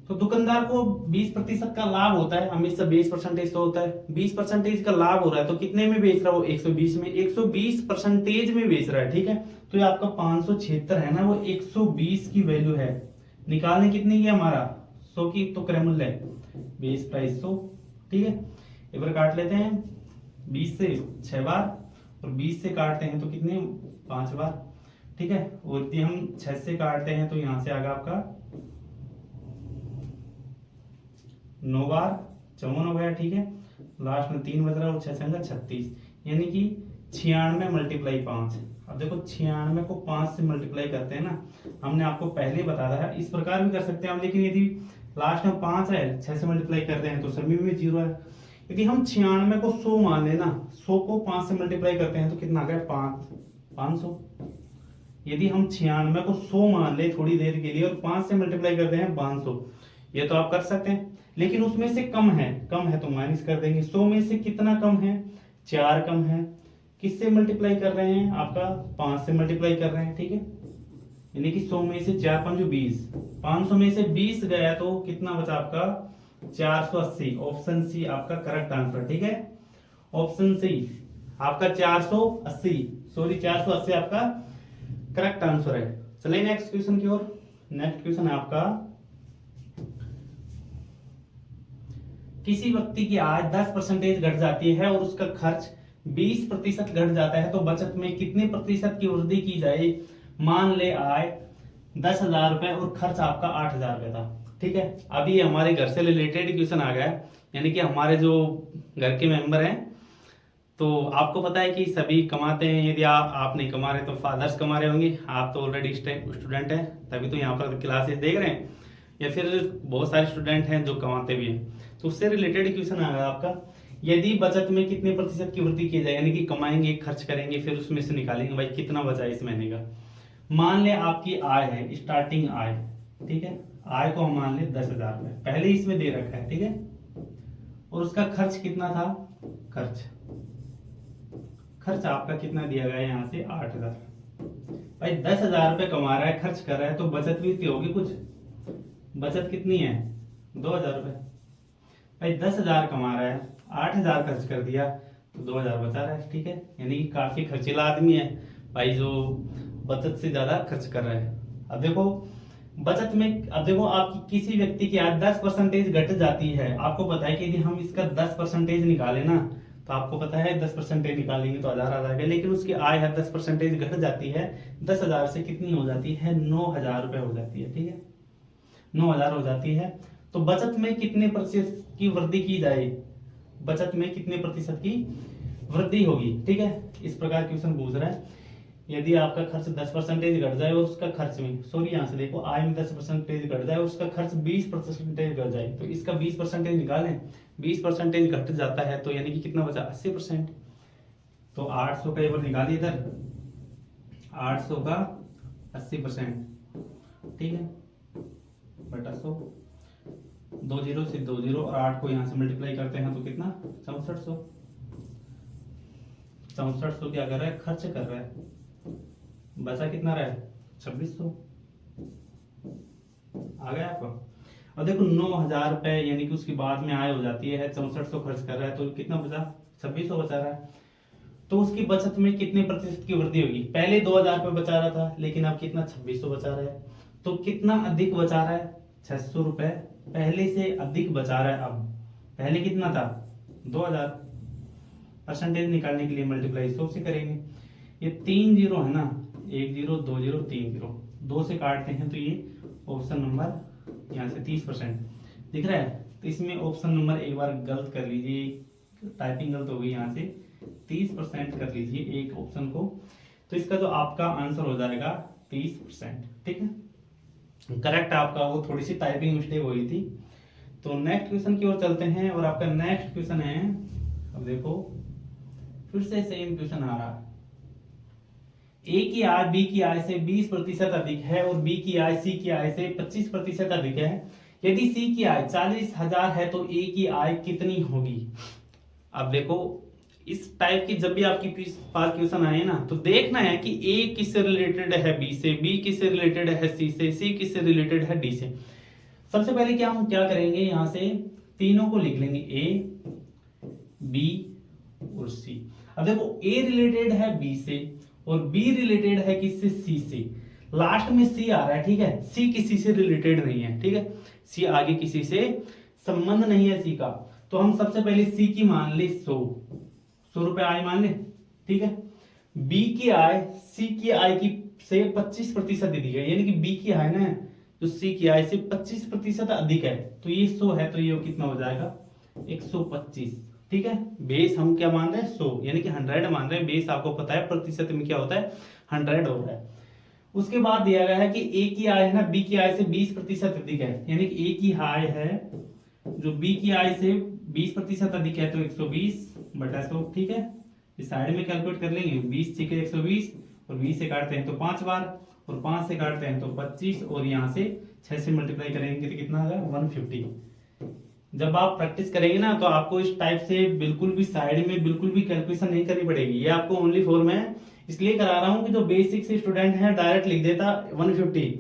तो दुकानदार को 20% का लाभ होता है, हमेशा 20% तो होता है, 20% का लाभ हो रहा है तो कितने में बेच रहा है वो, 120 में, 120% में बेच रहा है, ठीक है। तो ये आपका 576 है ना, वो 120 की वैल्यू है। निकालने कितनी की हमारा 100 की, तो क्रय मूल्य बेस प्राइस 100, ठीक है। एक बार काट लेते हैं, 20 से 6 बार और 20 से काटते हैं तो कितने 5 बार, ठीक है। और यदि हम 6 से काटते हैं तो यहां से आएगा आपका 9 बार, 54 हो गया, ठीक है। लास्ट में 3 बच रहा है और 6 संगा 36, यानी कि 96 मल्टीप्लाई 5। अब देखो 96 को 5 से मल्टीप्लाई करते हैं ना, हमने आपको पहले ही बताया है, इस प्रकार भी कर सकते हैं हम, लेकिन यदि लास्ट में 5 है, 6 से मल्टीप्लाई करते हैं तो सभी में 0 है। यदि हम 96 को 100 मान लेना, 100 को 5 से मल्टीप्लाई करते हैं तो कितना आ गया 500। यदि हम 96 को 100 मान ले थोड़ी देर के लिए और 5 से मल्टीप्लाई करते हैं 500, ये तो आप कर सकते हैं, लेकिन उसमें से कम है तो माइनस कर देंगे। 100 में से कितना कम है, 4 कम है। किससे मल्टीप्लाई कर रहे हैं, आपका 5 से मल्टीप्लाई कर रहे हैं, ठीक है। यानी कि 100 में से 4 5 20, 500 में से 20 गया तो कितना बचा आपका 480। ऑप्शन सी आपका करेक्ट आंसर, ठीक है। ऑप्शन सी आपका 480, सॉरी 480 आपका करेक्ट आंसर है। चलिए नेक्स्ट क्वेश्चन की ओर। नेक्स्ट क्वेश्चन है आपका, किसी व्यक्ति की आय 10% घट जाती है और उसका खर्च 20% घट जाता है तो बचत में कितने प्रतिशत की वृद्धि की जाए। मान ले आय 10,000 रुपए और खर्च आपका 8,000 रुपए था, ठीक है। अभी हमारे घर से रिलेटेड क्वेश्चन आ गया है, यानी कि हमारे जो घर के मेंबर हैं, तो आपको पता है कि सभी कमाते हैं। यदि आप नहीं कमा रहे तो फादर्स कमा रहे होंगे, आप तो ऑलरेडी स्टूडेंट हैं तभी तो यहाँ पर क्लासेस देख रहे हैं, या फिर बहुत सारे स्टूडेंट हैं जो कमाते भी हैं। तो उससे रिलेटेड क्वेश्चन आ गया आपका, यदि बचत में कितने प्रतिशत की वृद्धि की जाए, यानी कि कमाएंगे खर्च करेंगे फिर उसमें से निकालेंगे भाई कितना बचा इस महीने का। मान ले आपकी आय है, स्टार्टिंग आय, ठीक है। आय को हम मान ले 10,000 रुपए पहले ही इसमें दे रखा है, ठीक है। और उसका खर्च कितना था, खर्च आपका कितना दिया गया है यहाँ से 8,000। भाई 10,000 रुपए कमा रहा है, खर्च कर रहा है, तो बचत भी तो होगी कुछ। बचत कितनी है 2,000 रुपए। भाई 10,000 कमा रहा है, 8,000 खर्च कर दिया तो 2,000 बचा रहा है, ठीक है। यानी कि काफी खर्चीला आदमी है भाई, जो बचत से ज्यादा खर्च कर रहा है। अब देखो बचत में, अब देखो आपकी किसी व्यक्ति की आय 10% घट जाती है, आपको पता है कि यदि हम इसका 10% निकाले ना, तो आपको पता है 10% निकालेंगे तो 1,000 आ जाएगा, लेकिन उसकी आय है 10% घट जाती है, 10,000 से कितनी हो जाती है 9,000 रुपए हो जाती है, ठीक है। 9,000 हो जाती है। तो बचत में कितने प्रतिशत की वृद्धि की जाए, बचत में कितने प्रतिशत की वृद्धि होगी, ठीक है। इस प्रकार क्वेश्चन पूछ रहा है, यदि आपका खर्च 10% घट जाए और उसका खर्च में, सॉरी यहाँ से देखो आय में 10% घट जाए और उसका खर्च 20% घट जाए, तो इसका 20% निकालें, 20% घट जाता है तो यानी कि कितना बचा 80%। तो 800 का एक बार निकालिए इधर, 800 का 80%, ठीक है, बटा 100, 2 जीरो से 2 जीरो और 8 को यहाँ से मल्टीप्लाई करते हैं तो कितना 6400। 6400 क्या कर रहा है, खर्च कर रहा है, बचा कितना रहा है 2600। आ गया आपको। और देखो 9,000 रुपए यानी कि उसकी बाद में आय हो जाती है, 6400 खर्च कर रहा है तो कितना बचा 2600 बचा रहा है। तो उसकी बचत में कितने प्रतिशत की वृद्धि होगी, पहले 2,000 रुपए बचा रहा था लेकिन अब कितना 2600 बचा रहा है, तो कितना अधिक बचा रहा है 600 रुपए पहले से अधिक बचा रहा है। अब पहले कितना था 2,000, परसेंटेज निकालने के लिए मल्टीप्लाई 100 से करेंगे। ये 3 जीरो है ना, 1 जीरो 2 जीरो 3 जीरो, 2 से काटते हैं तो ये ऑप्शन नंबर यहाँ से 30% दिख रहा है। तो इसमें ऑप्शन नंबर एक बार गलत कर लीजिए, टाइपिंग गलत हो गई, यहाँ से 30% कर लीजिए एक ऑप्शन को, तो इसका जो आपका आंसर हो जाएगा 30%। ठीक है, करेक्ट आपका, वो थोड़ी सी टाइपिंग मिस्टेक हुई थी। तो नेक्स्ट क्वेश्चन की ओर चलते हैं, और आपका नेक्स्ट क्वेश्चन है, अब देखो फिर से सेम क्वेश्चन आ रहा है। ए की आय बी की आय से 20% अधिक है और बी की आय सी की आय से 25% अधिक है। यदि सी की आय 40,000 है तो ए की आय कितनी होगी। अब देखो, इस टाइप की जब भी आपकी पास क्वेश्चन आए ना, तो देखना है कि ए किससे रिलेटेड है बी से, बी किससे रिलेटेड है सी से, सी किससे रिलेटेड है डी से। सबसे पहले क्या हम क्या करेंगे, यहां से तीनों को लिख लेंगे, ए बी और सी। अब देखो, ए रिलेटेड है बी से और बी रिलेटेड है किससे, सी से। लास्ट में सी आ रहा है, ठीक है, सी किसी से रिलेटेड नहीं है, ठीक है, सी आगे किसी से संबंध नहीं है सी का। तो हम सबसे पहले सी की मान ले 100 रुपए आय मान ले, ठीक है। बी की आय सी की आय की से 25% दी है, यानी कि बी की आय ना जो सी की आय से 25% अधिक है, तो ये 100 है, तो ये कितना हो जाएगा 125। ठीक है, बेस हम क्या मान रहे हैं 100, यानी कि 100 मान रहे हैं। बेस आपको पता है प्रतिशत में क्या होता है 100 हो रहा है। उसके बाद दिया गया है कि ए की आय है ना बी की आय से 20% अधिक है, यानी कि ए की आय है जो बी की आय से 20% अधिक है, तो 120/100। ठीक है, इस साइड में कैलकुलेट कर लेंगे, 20 छीके 120 और 20 से काटते हैं तो 5 बार, और 5 से काटते हैं तो 25, और यहाँ से 6 से मल्टीप्लाई करेंगे तो कितना होगा 150। जब आप प्रैक्टिस करेंगे ना, तो आपको इस टाइप से बिल्कुल भी साइड में बिल्कुल भी कैलकुलेशन नहीं करनी पड़ेगी। ये आपको ओनली फॉर मैं इसलिए करा रहा हूँ कि जो बेसिक से स्टूडेंट है डायरेक्ट लिख देता 150,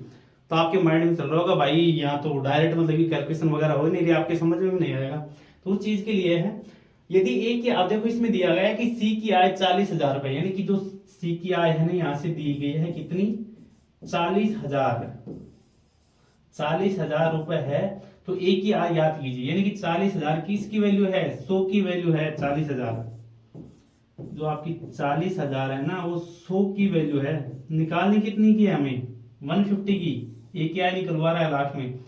तो आपके माइंड में चल रहा होगा भाई यहाँ तो डायरेक्ट मतलब कि कैलकुलेशन वगैरह हो नहीं रही, आपके समझ में भी नहीं आएगा। तो उस चीज के लिए है, यदि ए की, आप देखो इसमें दिया गया है कि सी की आय 40,000 रुपए, यानी कि जो सी की आय है ना यहाँ से दी गई है कितनी 40,000, 40,000 रुपए है। तो ए की आय याद कीजिए, यानी कि 40,000 की इसकी वैल्यू है 100 की वैल्यू है 40,000, जो आपकी 40,000 है ना वो 100 की वैल्यू है। निकालनी कितनी की है हमें 150 की। ए की आय निकलवा रहा है लास्ट में,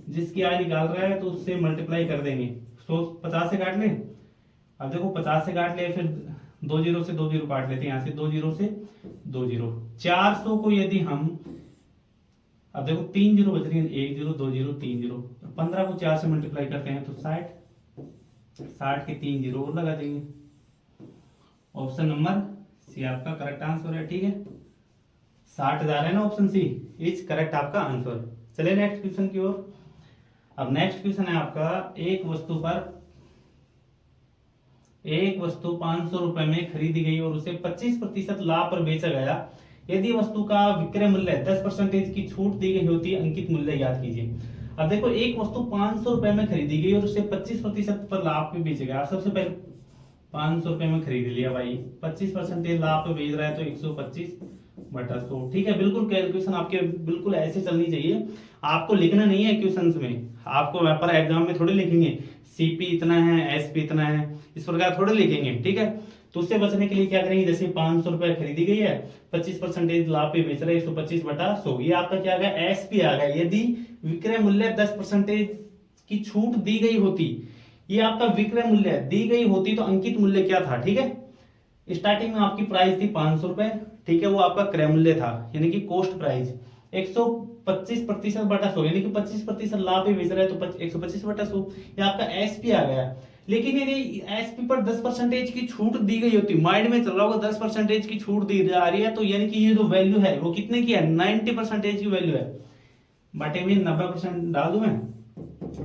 जिसकी आय निकाल रहा है तो उससे मल्टीप्लाई कर देंगे। 100 50 से काट ले, अब देखो 50 से काट ले, फिर 2 जीरो से 2 जीरो काट लेते हैं, यहाँ से 2 जीरो से 2 जीरो। 400 को यदि हम, अब देखो 3 जीरो बच रही है, 1 जीरो 2 जीरो 3 जीरो, 15 को 4 से मल्टीप्लाई करते हैं तो 60, 60 के 3 जीरो और लगा देंगे। ऑप्शन नंबर सी आपका करेक्ट आंसर है। ठीक है, 60,000 है ना, ऑप्शन सी इज करेक्ट आपका आंसर। चलिए नेक्स्ट क्वेश्चन की ओर। अब नेक्स्ट क्वेश्चन है आपका, एक वस्तु 500 रुपए में खरीदी गई और उसे 25% लाभ पर बेचा गया। यदि वस्तु का विक्रय मूल्य 10% की छूट दी गई होती, अंकित मूल्य याद कीजिए। अब देखो, एक वस्तु 500 रुपए में खरीदी गई और उसे 25% पर लाभ पे बेचा गया। सबसे पहले 500 रुपए में खरीद लिया भाई, 25% लाभ पे बेच रहा है तो 125/100। ठीक है, बिल्कुल कैलकुलेशन आपके बिल्कुल ऐसे चलनी चाहिए। आपको लिखना नहीं है क्वेश्चंस में, आपको पेपर एग्जाम में थोड़ी लिखेंगे सीपी इतना है एसपी इतना है, इस प्रकार थोड़े लिखेंगे। ठीक है, तो उससे बचने के लिए क्या करेंगे, जैसे 500 रुपए खरीदी गई है, 25% लाभ पे बेच रहे हैं 125/100, ये आपका क्या आ गया एसपी आ गया। यदि विक्रय मूल्य 10% की छूट दी गई होती, ये आपका विक्रय मूल्य दी गई होती तो अंकित मूल्य क्या था। ठीक है, स्टार्टिंग में आपकी प्राइस थी 500 रुपए, ठीक है, वो आपका क्रय मूल्य था यानी कि कॉस्ट प्राइस 125%/100, यानी कि 25% लाभ पे बेच रहा है तो 125/100, ये आपका एसपी आ गया। लेकिन यदि एसपी पर 10% की छूट दी गई होती, माइंड में चल रहा होगा 10% की छूट दी जा रही है, तो यानी कि ये जो वैल्यू है वो कितने की है 90% की वैल्यू है। बटे में 90% डाल दूं मैं,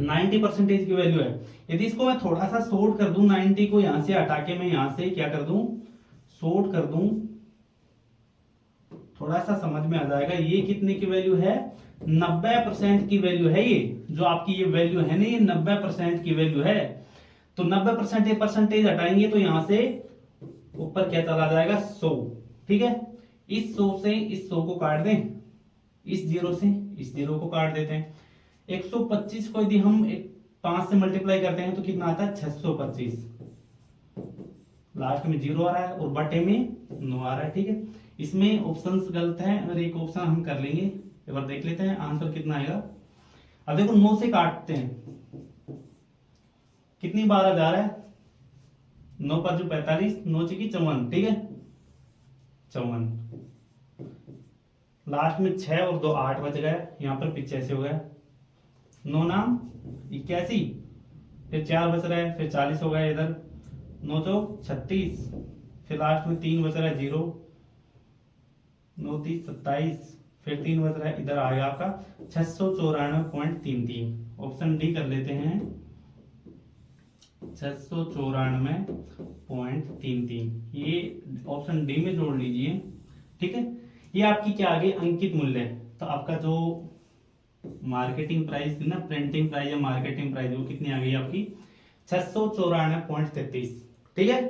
90% की वैल्यू है। यदि इसको मैं थोड़ा सा शॉर्ट कर दूं, 90 को यहां से हटा के मैं यहां से क्या कर दूं शॉर्ट कर दूं, थोड़ा सा समझ में आ जाएगा। ये कितने की वैल्यू है 90% की वैल्यू है। ये जो आपकी ये वैल्यू है ना, ये 90% की वैल्यू है। तो 90% परसेंटेज हटाएंगे तो यहां से ऊपर क्या चला जाएगा 100। ठीक है, इस 100 से इस 100 को काट दें, इस 0 से इस 0 को काट देते हैं। 125 को यदि हम 5 से मल्टीप्लाई करते हैं तो कितना आता है 625, लास्ट में 0 आ रहा है और बटे में 9 आ रहा है। ठीक है, इसमें ऑप्शंस गलत है और एक ऑप्शन हम कर लेंगे, एक बार देख लेते हैं आंसर कितना आएगा। अब देखो 9 से काटते हैं, कितनी बार आ जा रहा है 9 5 45, 9 की 54, ठीक है 54। लास्ट में 6 और 2 8 बच गए, यहाँ पर 85 हो गया। 9 नाम 81, फिर 4 बच रहा है, फिर 40 हो गया इधर। 9 चौक 36, फिर लास्ट में 3 बच रहा है 0, 9 30 27, फिर 3 बच रहा है, इधर आ गया आपका 694.33। ऑप्शन डी कर लेते हैं, 694.33, ये ऑप्शन डी में जोड़ लीजिए। ठीक है, ये आपकी क्या आ गई, अंकित मूल्य। तो आपका जो मार्केटिंग प्राइस थी ना, प्रिंटिंग प्राइस या मार्केटिंग प्राइस, वो कितनी आ गई आपकी 694.33। ठीक है,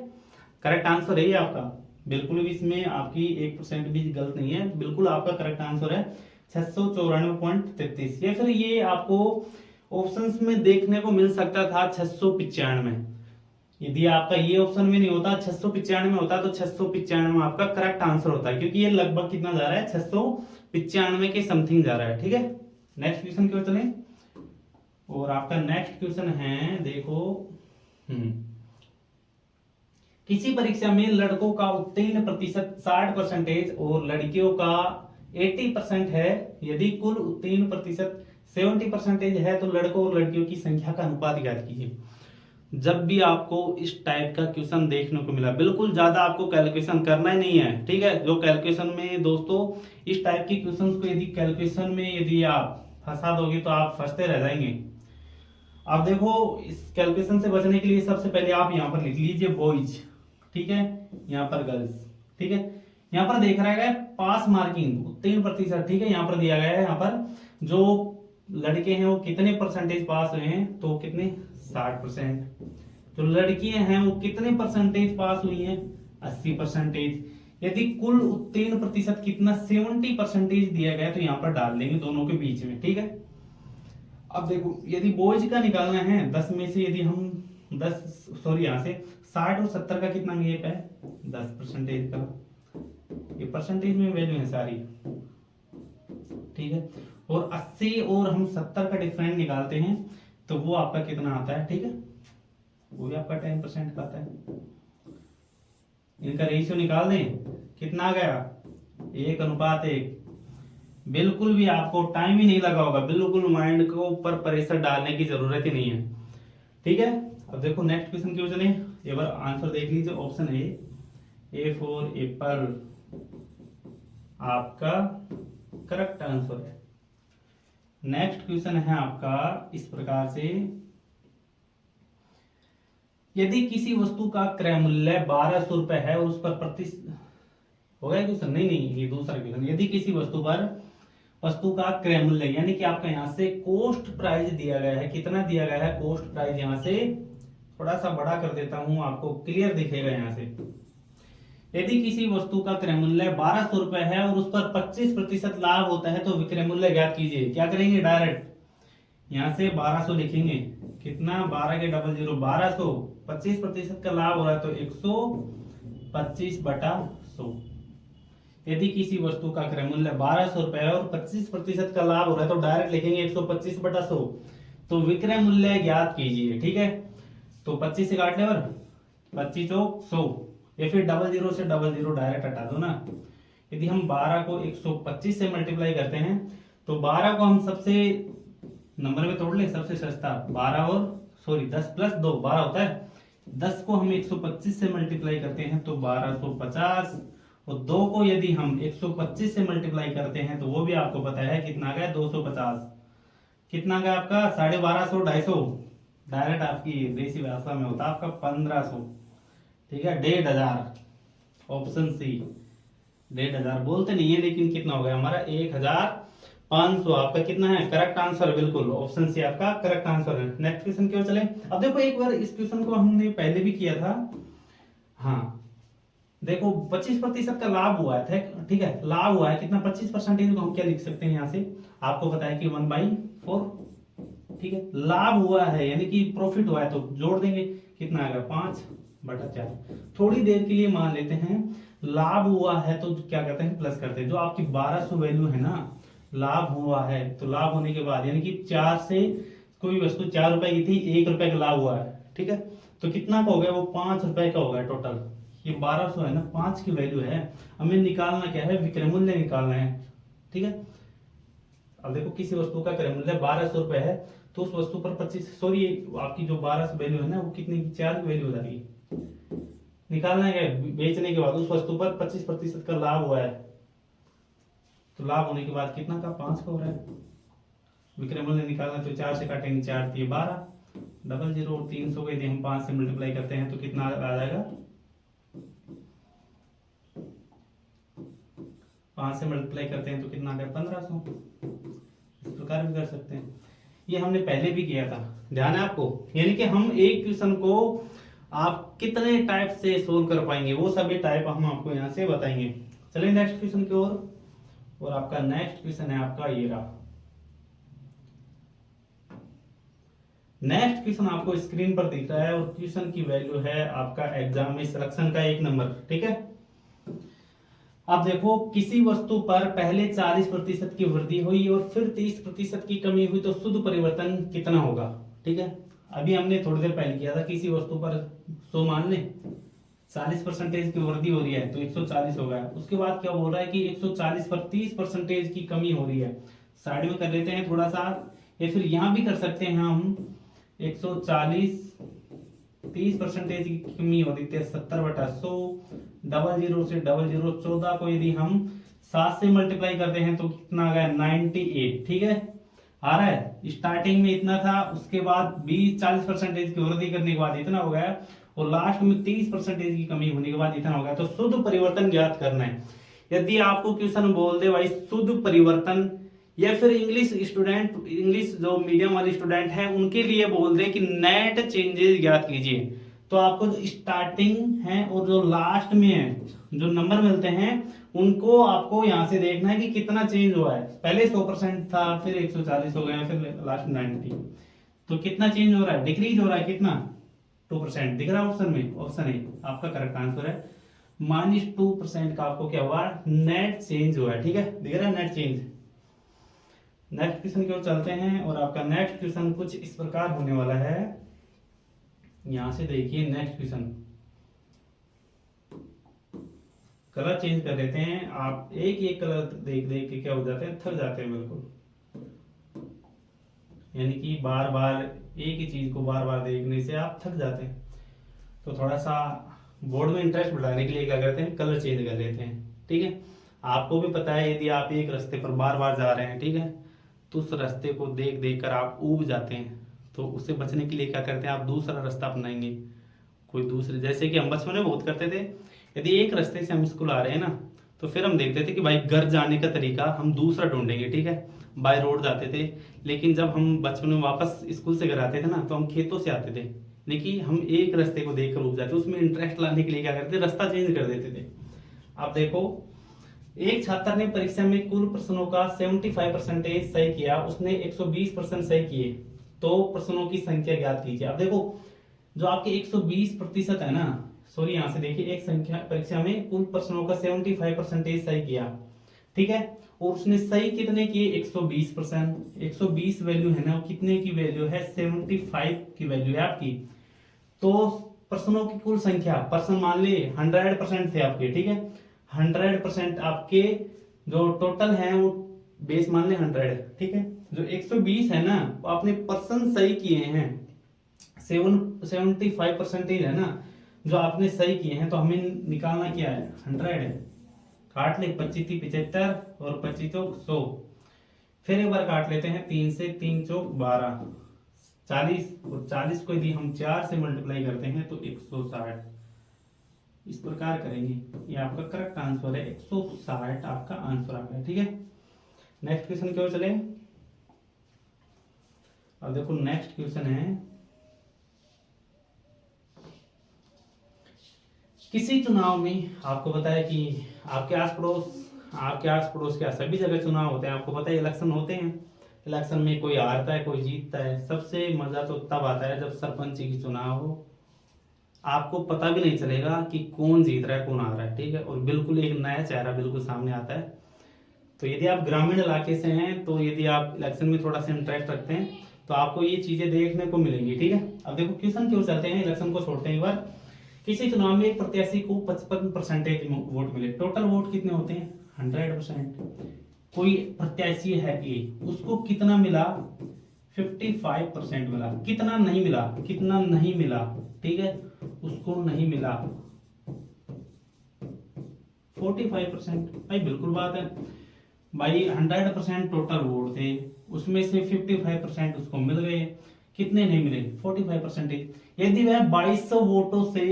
करेक्ट आंसर है ये आपका, बिल्कुल भी इसमें आपकी 1% भी गलत नहीं है, बिल्कुल आपका करेक्ट आंसर है 694.33। या फिर ये आपको ऑप्शंस में देखने को मिल सकता था 695। यदि आपका ये ऑप्शन में नहीं होता, 695 होता, तो 695 आपका करेक्ट आंसर होता है, क्योंकि ये लगभग कितना जा रहा है, 695 के समथिंग जा रहा है। ठीक है, नेक्स्ट क्वेश्चन क्यों चले, और आपका नेक्स्ट क्वेश्चन है, देखो किसी परीक्षा में लड़कों का उत्तीर्ण प्रतिशत 60% और लड़कियों का 80% है, यदि कुल उत्तीर्ण प्रतिशत 70% है, तो लड़कों और लड़कियों की संख्या का अनुपात ज्ञात कीजिए। जब भी आपको इस टाइप का क्वेश्चन देखने को मिला, बिल्कुल ज्यादा आपको कैलकुलेशन करना ही नहीं है। ठीक है, जो कैलकुलेशन में दोस्तों इस टाइप की क्वेश्चंस को यदि कैलकुलेशन में यदि आप फंसा दोगे तो आप फंसते रह जाएंगे। अब देखो, इस कैलकुलेशन से बचने के लिए सबसे पहले आप यहाँ पर लिख लीजिए बॉयज, ठीक है, यहाँ पर गर्ल्स। ठीक है, यहाँ पर देख रहा है पास मार्किंग उत्तीर्ण प्रतिशत। ठीक है, यहाँ पर दिया गया है, यहाँ पर जो लड़के हैं वो कितने परसेंटेज पास हुए हैं, तो कितने 60%। जो लड़कियां हैं वो कितने परसेंटेज पास हुई हैं, 80%। यदि कुल उत्तीर्ण प्रतिशत कितना 70% दिया गया, तो यहाँ पर डाल देंगे दोनों के बीच में। ठीक है, अब देखो यदि बॉयज का निकालना है, 10 में से यदि हम यहाँ से 60 और 70 का कितना गैप है, 10% का। ये परसेंटेज में वैल्यू है सारी। ठीक है, और 80 और हम 70 का डिफरेंस निकालते हैं, तो वो आपका कितना आता है। ठीक है, वो भी आपका 10% का आता है। इनका रेशियो निकाल दें, कितना आ गया, 1:1। बिल्कुल भी आपको टाइम ही नहीं लगा होगा, बिल्कुल माइंड को ऊपर प्रेशर डालने की जरूरत ही नहीं है। ठीक है, अब देखो नेक्स्ट क्वेश्चन क्यों चले, एक बार आंसर देख लीजिए। ऑप्शन ए फॉर एप्पल आपका करेक्ट आंसर है। नेक्स्ट क्वेश्चन है आपका इस प्रकार से, यदि किसी वस्तु का क्रय मूल्य 1200 रुपए है और उस पर हो गया क्वेश्चन, नहीं ये दूसरा क्वेश्चन। यदि किसी वस्तु का क्रय मूल्य, यानी कि आपका यहाँ से कॉस्ट प्राइस दिया गया है, कितना दिया गया है कॉस्ट प्राइस, यहाँ से थोड़ा सा बड़ा कर देता हूं, आपको क्लियर दिखेगा यहाँ से। यदि किसी वस्तु का क्रय मूल्य 1200 रुपए है और उस पर 25% लाभ होता है, तो विक्रय मूल्य ज्ञात कीजिए। क्या करेंगे, डायरेक्ट यहाँ से 1200 लिखेंगे, कितना 12 के डबल 0 1200, 25% का लाभ हो रहा है तो 125/100। यदि किसी वस्तु का क्रय मूल्य 1200 रुपए है और 25% का लाभ हो रहा है, तो डायरेक्ट लिखेंगे 125/100, तो विक्रय मूल्य ज्ञात कीजिए। ठीक है, तो 25 से काट ले, 25 चौक 100, या फिर डबल 0 से डबल 0 डायरेक्ट हटा दो ना। यदि हम 12 को 125 से मल्टीप्लाई करते हैं, तो 12 को हम सबसे नंबर में तोड़ ले, सबसे सस्ता 12 और 10 प्लस 2 12 होता है। 10 को हम 125 से मल्टीप्लाई करते हैं तो 1250, और 2 को यदि हम 125 से मल्टीप्लाई करते हैं तो वो भी आपको पता है कितना गया, 250। कितना गया आपका 1250, 250, डायरेक्ट आपकी देसी भाषा में होता है आपका 1500। ठीक है, 1500, ऑप्शन सी 1500 बोलते नहीं है, लेकिन कितना हो गया हमारा 1500। आपका कितना है, करेक्ट आंसर, बिल्कुल ऑप्शन सी आपका करेक्ट आंसर है। नेक्स्ट क्वेश्चन क्यों चले, अब देखो एक बार इस क्वेश्चन को हमने पहले भी किया था। हाँ देखो 25% का लाभ हुआ है, ठीक है, लाभ हुआ है कितना 25%, तो हम क्या लिख सकते हैं यहाँ से, आपको पता है कि 1/4। ठीक है, लाभ हुआ है यानी कि प्रॉफिट हुआ है, तो जोड़ देंगे, कितना आएगा 5/4। थोड़ी देर के लिए मान लेते हैं लाभ हुआ है, तो क्या करते हैं प्लस करते हैं। जो आपकी 1200 वैल्यू है ना, लाभ हुआ है, तो लाभ होने के बाद यानी कि 4 से कोई वस्तु 4 रुपए की थी, 1 रुपए का लाभ हुआ है। ठीक है, तो कितना का हो गया, वो 5 रुपए का हो गया टोटल। ये 1200 है ना, 5 की वैल्यू है, हमें निकालना क्या है, विक्रय मूल्य निकालना है। ठीक है। अब देखो किसी वस्तु का क्रय मूल्य 1200 रुपए है, तो उस वस्तु पर 25 सॉरी आपकी जो 1200 वैल्यू है ना वो कितनी की 4 की वैल्यू हो जाएगी। निकालना है बेचने के बाद उस वस्तु पर 25% का लाभ हुआ है, तो लाभ होने के बाद कितना का 5 का हो रहा है। विक्रय मूल्य निकालना तो 4 से काटेंगे, 4 3 12, 00 और 300 को यदि हम 5 से मल्टीप्लाई करते हैं तो कितना आ जाएगा, 5 से मल्टीप्लाई करते हैं तो कितना आ गया 1500। इस प्रकार भी कर सकते हैं, ये हमने पहले भी किया था, ध्यान है आपको। यानी कि हम एक क्वेश्चन को आप कितने टाइप से सोल्व कर पाएंगे वो सभी टाइप हम आपको यहाँ से बताएंगे। चलिए नेक्स्ट क्वेश्चन की ओर, और आपका नेक्स्ट क्वेश्चन है आपका ये रहा। नेक्स्ट क्वेश्चन आपको स्क्रीन पर दिख रहा है और क्वेश्चन की वैल्यू है आपका एग्जाम में सिलेक्शन का 1 नंबर, ठीक है। अब देखो किसी वस्तु पर पहले 40% की वृद्धि हुई और फिर 30% की कमी हुई तो शुद्ध परिवर्तन कितना होगा, ठीक है। अभी हमने थोड़ी देर पहले किया था, किसी वस्तु पर 100 मान ले 40% की वृद्धि हो रही है तो 140 होगा। उसके बाद क्या बोल रहा है कि 140 पर 30% की कमी हो रही है, साइड में कर लेते हैं थोड़ा सा, या फिर यहां भी कर सकते हैं हम 140 30% की कमी हो रही है 70/100, 00 से 00 14 को यदि हम 7 से मल्टीप्लाई करते हैं तो कितना आ गया 98, ठीक है आ रहा है। स्टार्टिंग में इतना था, उसके बाद 40% की वृद्धि करने के बाद इतना हो गया, और लास्ट में 30% की कमी होने के बाद इतना हो गया। तो शुद्ध परिवर्तन ज्ञात करना है। यदि आपको क्वेश्चन बोल दे भाई शुद्ध परिवर्तन, या फिर इंग्लिश जो मीडियम वाले स्टूडेंट हैं उनके लिए बोल दे कि नेट चेंजेस ज्ञात कीजिए, तो आपको जो स्टार्टिंग है और जो लास्ट में है जो नंबर मिलते हैं उनको आपको यहां से देखना है कि कितना चेंज हुआ है। पहले 100% था, फिर 140 हो गया, फिर लास्ट 90, तो कितना चेंज हो रहा है, डिक्रीज हो रहा है कितना 2%। दिख रहा है ऑप्शन में, ऑप्शन है आपका करेक्ट आंसर है। -2% का आपको क्या हुआ, नेट चेंज हुआ है, ठीक है दिख रहा है नेट चेंज। नेक्स्ट क्वेश्चन की ओर चलते हैं, और आपका नेक्स्ट क्वेश्चन कुछ इस प्रकार होने वाला है। यहां से देखिए नेक्स्ट क्वेश्चन, कलर चेंज कर लेते हैं। आप एक कलर देख देख के क्या हो जाते हैं, थक जाते हैं बिल्कुल, यानी कि बार बार एक ही चीज को बार बार देखने से आप थक जाते हैं। तो थोड़ा सा बोर्ड में इंटरेस्ट बढ़ाने के लिए क्या करते हैं, कलर चेंज कर लेते हैं, ठीक है। आपको भी पता है यदि आप एक रास्ते पर बार बार जा रहे हैं, ठीक है, तो उस रास्ते को देख देख कर आप ऊब जाते हैं, तो उससे बचने के लिए क्या करते हैं, आप दूसरा रास्ता अपनाएंगे, कोई दूसरे। जैसे कि हम बचपन में बहुत करते थे, यदि एक रास्ते से हम स्कूल आ रहे हैं ना, तो फिर हम देखते थे कि भाई घर जाने का तरीका हम दूसरा ढूंढेंगे, ठीक है, बाय रोड जाते थे। लेकिन जब हम बचपन में वापस स्कूल से घर आते थे ना, तो हम खेतों से आते थे, लेकिन हम एक रास्ते को देखकर रुक जाते, उसमें इंटरेस्ट लाने के लिए क्या करते, रास्ता चेंज कर देते थे। आप देखो एक छात्र ने परीक्षा में कुल प्रश्नों का 75% सही किया, उसने 120% सही किए, तो प्रश्नों की संख्या ज्ञात कीजिए। अब देखो जो आपके 120% है ना, सॉरी यहां से देखिए, एक संख्या परीक्षा में कुल प्रश्नों का 75% सही किया, ठीक है, और उसने सही कितने किए 120%। 120 वैल्यू है ना, कितने की वैल्यू है 75 की वैल्यू है आपकी। तो प्रश्नों की कुल संख्या, प्रश्न मान ली 100% थे आपके, ठीक है, 100% आपके जो टोटल है वो बेस मान ले 100, ठीक है। जो 120 है ना वो आपने पर्सन सही किए हैं, 75% है ना जो आपने सही किए हैं, तो हमें निकालना क्या है 100, काट ले 25 थी 75 और 25 चौक 100, फिर एक बार काट लेते हैं 3 से 3 चौक 12, 40, और 40 को यदि हम 4 से मल्टीप्लाई करते हैं तो 160, इस प्रकार करेंगे। ये आपका करेक्ट आंसर है, 160 आपका आंसर आ गया, ठीक है। नेक्स्ट क्वेश्चन की ओर चले। अब देखो नेक्स्ट क्वेश्चन है, किसी चुनाव में आपको पता है कि आपके आस पड़ोस क्या सभी जगह चुनाव होते हैं, आपको पता है इलेक्शन होते हैं। इलेक्शन में कोई हारता है कोई जीतता है, सबसे मजा तो तब आता है जब सरपंच की चुनाव हो, आपको पता भी नहीं चलेगा कि कौन जीत रहा है कौन हार रहा है, ठीक है, और बिल्कुल एक नया चेहरा बिल्कुल सामने आता है। तो यदि आप ग्रामीण इलाके से हैं, तो यदि आप इलेक्शन में थोड़ा सा इंटरेस्ट रखते हैं तो आपको ये चीजें देखने को मिलेंगी, ठीक है। अब देखो क्वेश्चन क्यों चलते हैं, इलेक्शन को छोड़ते हैं एक बार। किसी चुनाव में एक प्रत्याशी को 55% वोट मिले, टोटल वोट कितने होते हैं 100%, कोई प्रत्याशी है कि उसको कितना मिला, 55% मिला। कितना नहीं मिला, कितना नहीं मिला, ठीक है, उसको नहीं मिला 45%। भाई बिल्कुल बात है भाई, 100% टोटल वोट थे, उसमें से 55% उसको मिल गए, कितने नहीं मिले, 45%। यदि वह 2200 वोटों से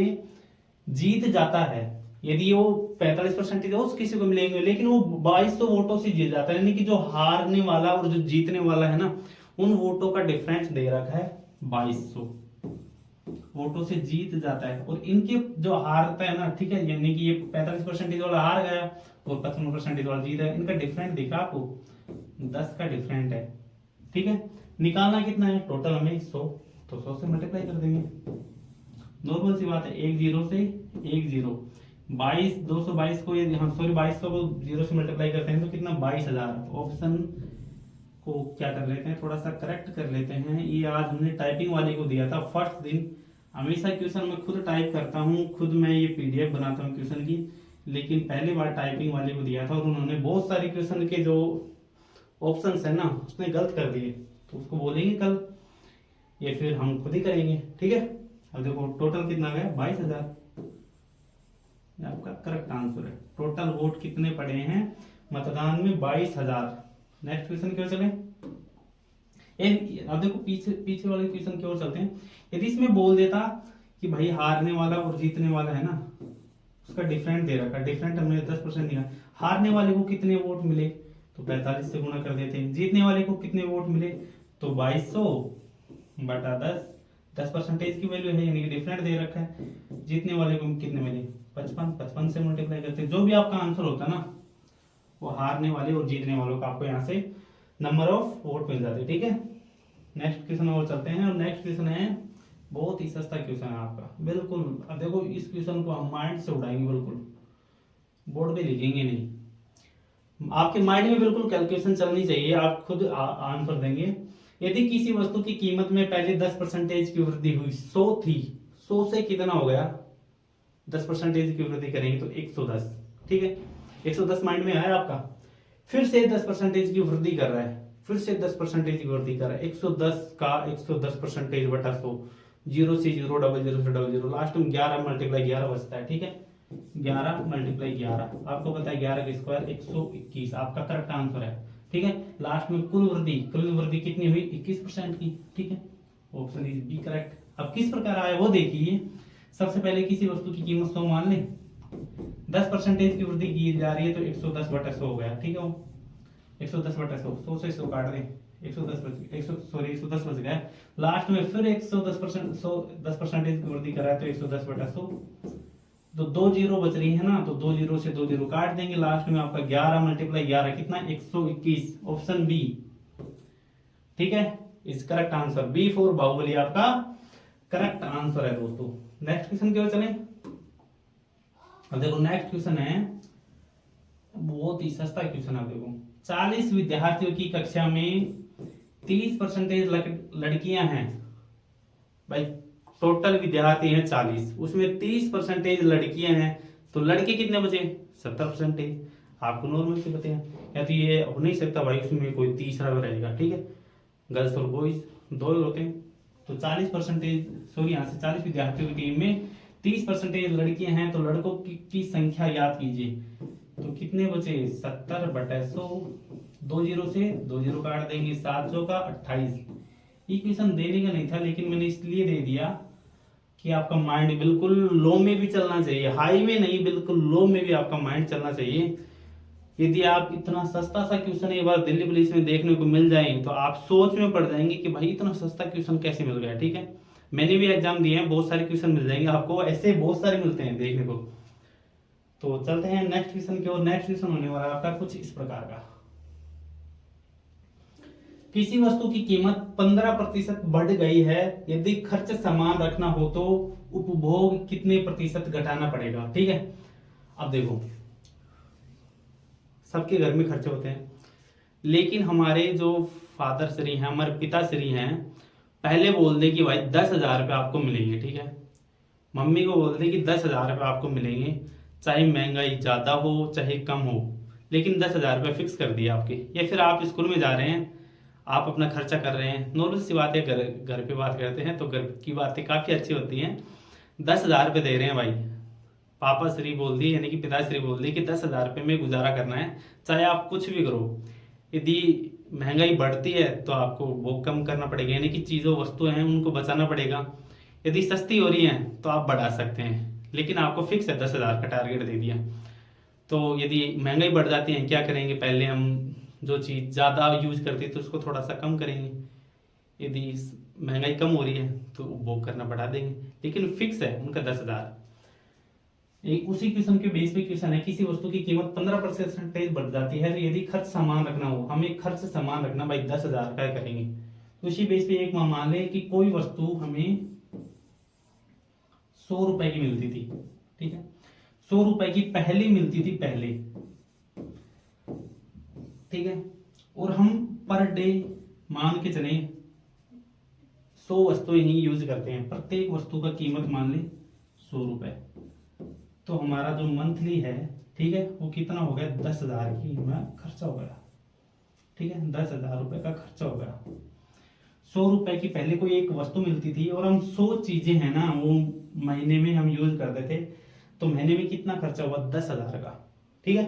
जीत जाता है, यदि वो 45% उस किसी को मिलेंगे, लेकिन वो 2200 वोटों से जीत जाता है, यानी कि जो हारने वाला और जो जीतने वाला है ना, उन वोटों का डिफरेंस दे रखा है 2200 वोटों से जीत जाता है। और इनके जो हारता है ना, ठीक है, यानी कि ये 45% वाला हार गया और 55% वाला जीत है, इनका डिफरेंट दिखा आपको 10 का डिफरेंट है, ठीक है। निकालना कितना है, टोटल हमें 100, तो 100 से मल्टीप्लाई कर देंगे, नॉर्मल सी बात है। एक जीरो से एक जीरो, 222 को यदि हम सॉरी 2200 को जीरो से मल्टीप्लाई करते हैं तो कितना, 22,000। ऑप्शन को क्या कर लेते हैं, थोड़ा सा करेक्ट कर लेते हैं। ये आज हमने टाइपिंग वाले को दिया था फर्स्ट दिन। हमेशा क्वेश्चन मैं खुद टाइप करता हूँ, खुद मैं ये पीडीएफ बनाता हूँ क्वेश्चन की, लेकिन पहली बार टाइपिंग वाले को दिया था और उन्होंने बहुत सारे क्वेश्चन के जो ऑप्शंस है ना उसने गलत कर दिए, तो उसको बोलेंगे कल, ये फिर हम खुद ही करेंगे, ठीक है। अब देखो टोटल कितना गया, 22,000, आपका करेक्ट आंसर है। टोटल वोट कितने पड़े हैं मतदान में, 22,000। नेक्स्ट क्वेश्चन की ओर चलें। अब देखो पीछे पीछे वाले क्वेश्चन की ओर चलते हैं। यदि इसमें बोल देता कि भाई हारने वाला और जीतने वाला है ना, उसका डिफरेंट दे रखा, डिफरेंट हमने 10% दिया। हारने वाले को कितने वोट मिले, तो 45 से गुणा कर देते हैं। जीतने वाले को कितने वोट मिले, तो 2200 बटा 10% की वैल्यू है, यानी कि डिफरेंट दे रखा है। जीतने वाले को कितने मिले, 55 से मल्टीप्लाई करते हैं। जो भी आपका आंसर होता है ना, वो हारने वाले और जीतने वालों का आपको यहाँ से नंबर ऑफ वोट मिल जाते हैं, ठीक है। नेक्स्ट क्वेश्चन और चलते हैं, और नेक्स्ट क्वेश्चन है बहुत ही सस्ता क्वेश्चन है आपका, बिल्कुल। अब देखो इस क्वेश्चन को हम माइंड से उड़ाएंगे, बिल्कुल बोर्ड पे लिखेंगे नहीं, आपके माइंड में बिल्कुल कैलकुलेशन चलनी चाहिए, आप खुद आंसर देंगे। यदि किसी वस्तु की कीमत में पहले 10% की वृद्धि हुई, 100 थी, 100 से कितना हो गया, 10% की वृद्धि करेंगे तो 110, ठीक है। 110 माइंड में आया आपका, फिर से 10% की वृद्धि कर रहा है, फिर से 10% की वृद्धि कर रहा है, 110 का 110% बटा 100, 0 से 0, डबल 0 से डबल 0, लास्ट में 11 मल्टीप्लाई 11 बचता है, ठीक है। 11 मल्टीप्लाई 11, आपको पता है 11 का स्क्वायर 121, आपका करेक्ट आंसर है, ठीक है। लास्ट में कुल वृद्धि कितनी हुई, 21% की, ठीक है। Option is B correct. अब किस प्रकार आया वो देखिए। सबसे पहले किसी वस्तु की कीमत 100 मान लें, 10% की वृद्धि की जा रही है तो 110 बटा 100 हो गया, ठीक है। 110 बटा 100, 100 से 100 काट दें, 110 बच गया। लास्ट में फिर 110%, 10% की वृद्धि कर रहा है तो 110 बटा 100, तो 2 जीरो बच रही है ना, तो 2 जीरो से 2 जीरो काट देंगे। लास्ट में आपका 11 मल्टीप्लाई 11 कितना, 121, ऑप्शन बी, ठीक है, is correct answer. B for Baahubali आपका करेक्ट आंसर है दोस्तों। नेक्स्ट क्वेश्चन की ओर चलें। अब देखो नेक्स्ट क्वेश्चन है बहुत ही सस्ता क्वेश्चन। आप देखो 40 विद्यार्थियों की कक्षा में 30% लड़कियां हैं। भाई टोटल विद्यार्थी हैं 40, उसमें 30% लड़कियां हैं, तो लड़के कितने बचे, 70%। आपको नॉर्मल से बताया, या तो ये हो नहीं सकता भाई उसमें कोई तीसरा रहेगा, ठीक है। गर्ल्स और बॉयज दो ही होते हैं, तो 40%, सॉरी यहाँ से 40 विद्यार्थियों की टीम में 30% लड़कियां हैं, तो लड़कों की संख्या याद कीजिए, तो कितने बचे, 70 बटा 100, 2 जीरो से 2 जीरो काट देंगे, 7 चौ का 28। ये क्वेश्चन देने का नहीं था, लेकिन मैंने इसलिए दे दिया कि आपका माइंड बिल्कुल लो में भी चलना चाहिए, हाई में नहीं, बिल्कुल लो में भी आपका माइंड चलना चाहिए। यदि आप इतना सस्ता सा क्वेश्चन एक बार दिल्ली पुलिस में देखने को मिल जाए तो आप सोच में पड़ जाएंगे कि भाई इतना सस्ता क्वेश्चन कैसे मिल गया, ठीक है। मैंने भी एग्जाम दिए हैं, बहुत सारे क्वेश्चन मिल जाएंगे आपको, ऐसे बहुत सारे मिलते हैं देखने को। तो चलते हैं नेक्स्ट क्वेश्चन की ओर। नेक्स्ट क्वेश्चन होने वाला है आपका कुछ इस प्रकार का। किसी वस्तु की कीमत 15% बढ़ गई है, यदि खर्च समान रखना हो तो उपभोग कितने प्रतिशत घटाना पड़ेगा, ठीक है। अब देखो सबके घर में खर्चे होते हैं, लेकिन हमारे जो फादर श्री हैं, हमारे पिता श्री हैं, पहले बोल दे कि भाई 10,000 रुपये आपको मिलेंगे, ठीक है। मम्मी को बोल दे कि 10,000 रुपये आपको मिलेंगे, चाहे महंगाई ज्यादा हो चाहे कम हो, लेकिन 10,000 रुपये फिक्स कर दिया आपके। या फिर आप स्कूल में जा रहे हैं, आप अपना खर्चा कर रहे हैं, नॉर्मल सी बात है, घर घर पे बात करते हैं तो घर की बातें काफ़ी अच्छी होती हैं। 10,000 रुपये दे रहे हैं भाई, पापा श्री बोल दिए यानी कि पिताश्री बोल दिए कि 10,000 रुपये में गुजारा करना है, चाहे आप कुछ भी करो। यदि महंगाई बढ़ती है तो आपको वो कम करना पड़ेगा, यानी कि चीज़ों वस्तुएं हैं उनको बचाना पड़ेगा। यदि सस्ती हो रही हैं तो आप बढ़ा सकते हैं, लेकिन आपको फिक्स है 10,000 का टारगेट दे दिया। तो यदि महंगाई बढ़ जाती है क्या करेंगे, पहले हम जो चीज़ ज़्यादा यूज करते तो उसको थोड़ा सा कम करेंगे। यदि महंगाई कम हो रही है तो उपभोग करना बढ़ा देंगे, लेकिन फिक्स है उनका 10,000। एक उसी किस्म के बेस पे क्वेश्चन है, किसी वस्तु की कीमत 15% बढ़ जाती है तो यदि खर्च सामान रखना हो, हमें खर्च सामान रखना भाई 10,000 का करेंगे। तो उसी बेस पे एक मान लें कि कोई वस्तु हमें 100 रुपए की मिलती थी, ठीक है, 100 रुपए की पहले मिलती थी पहले, ठीक है, और हम पर डे मान के चले 100 वस्तुएं ही यूज करते हैं, प्रत्येक वस्तु का कीमत मान ले 100 रुपए। तो हमारा जो मंथली है, ठीक है, वो कितना हो गया, 10,000 की हमारा खर्चा हो गया, ठीक है, 10,000 रुपए का खर्चा हो गया। 100 रुपए की पहले कोई एक वस्तु मिलती थी और हम 100 चीजें हैं ना वो महीने में हम यूज करते थे, तो महीने में कितना खर्चा हुआ, 10,000 का, ठीक है।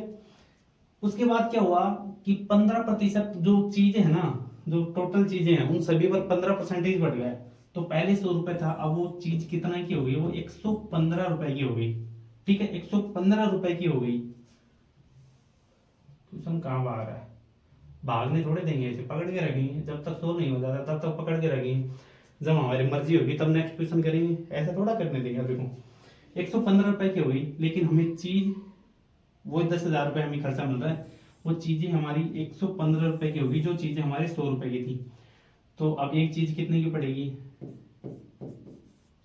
उसके बाद क्या हुआ कि 15% जो चीजें है ना, जो टोटल चीजें हैं उन सभी पर 15% बढ़ गया। तो पहले 100 रुपए था, अब वो चीज कितना की हो गई, वो 115 रुपए की हो गई, ठीक है, 115 रुपए की हो गई। क्वेश्चन कहाँ भाग रहा है, भागने थोड़े देंगे, ऐसे पकड़ के रखेंगे, जब तक 100 नहीं हो जाता तब तक पकड़ के रखेंगे, जब हमारी मर्जी होगी तब नेक्स्ट क्वेश्चन करेंगे, ऐसा थोड़ा करने देंगे। देखो 115 रुपए की हो गई, लेकिन हमें चीज वो 10,000 रुपए हमें खर्चा मिल रहा है, वो चीजें हमारी 115 रुपए की होगी, जो चीजें हमारी 100 रुपए की थी। तो अब एक चीज कितने की पड़ेगी,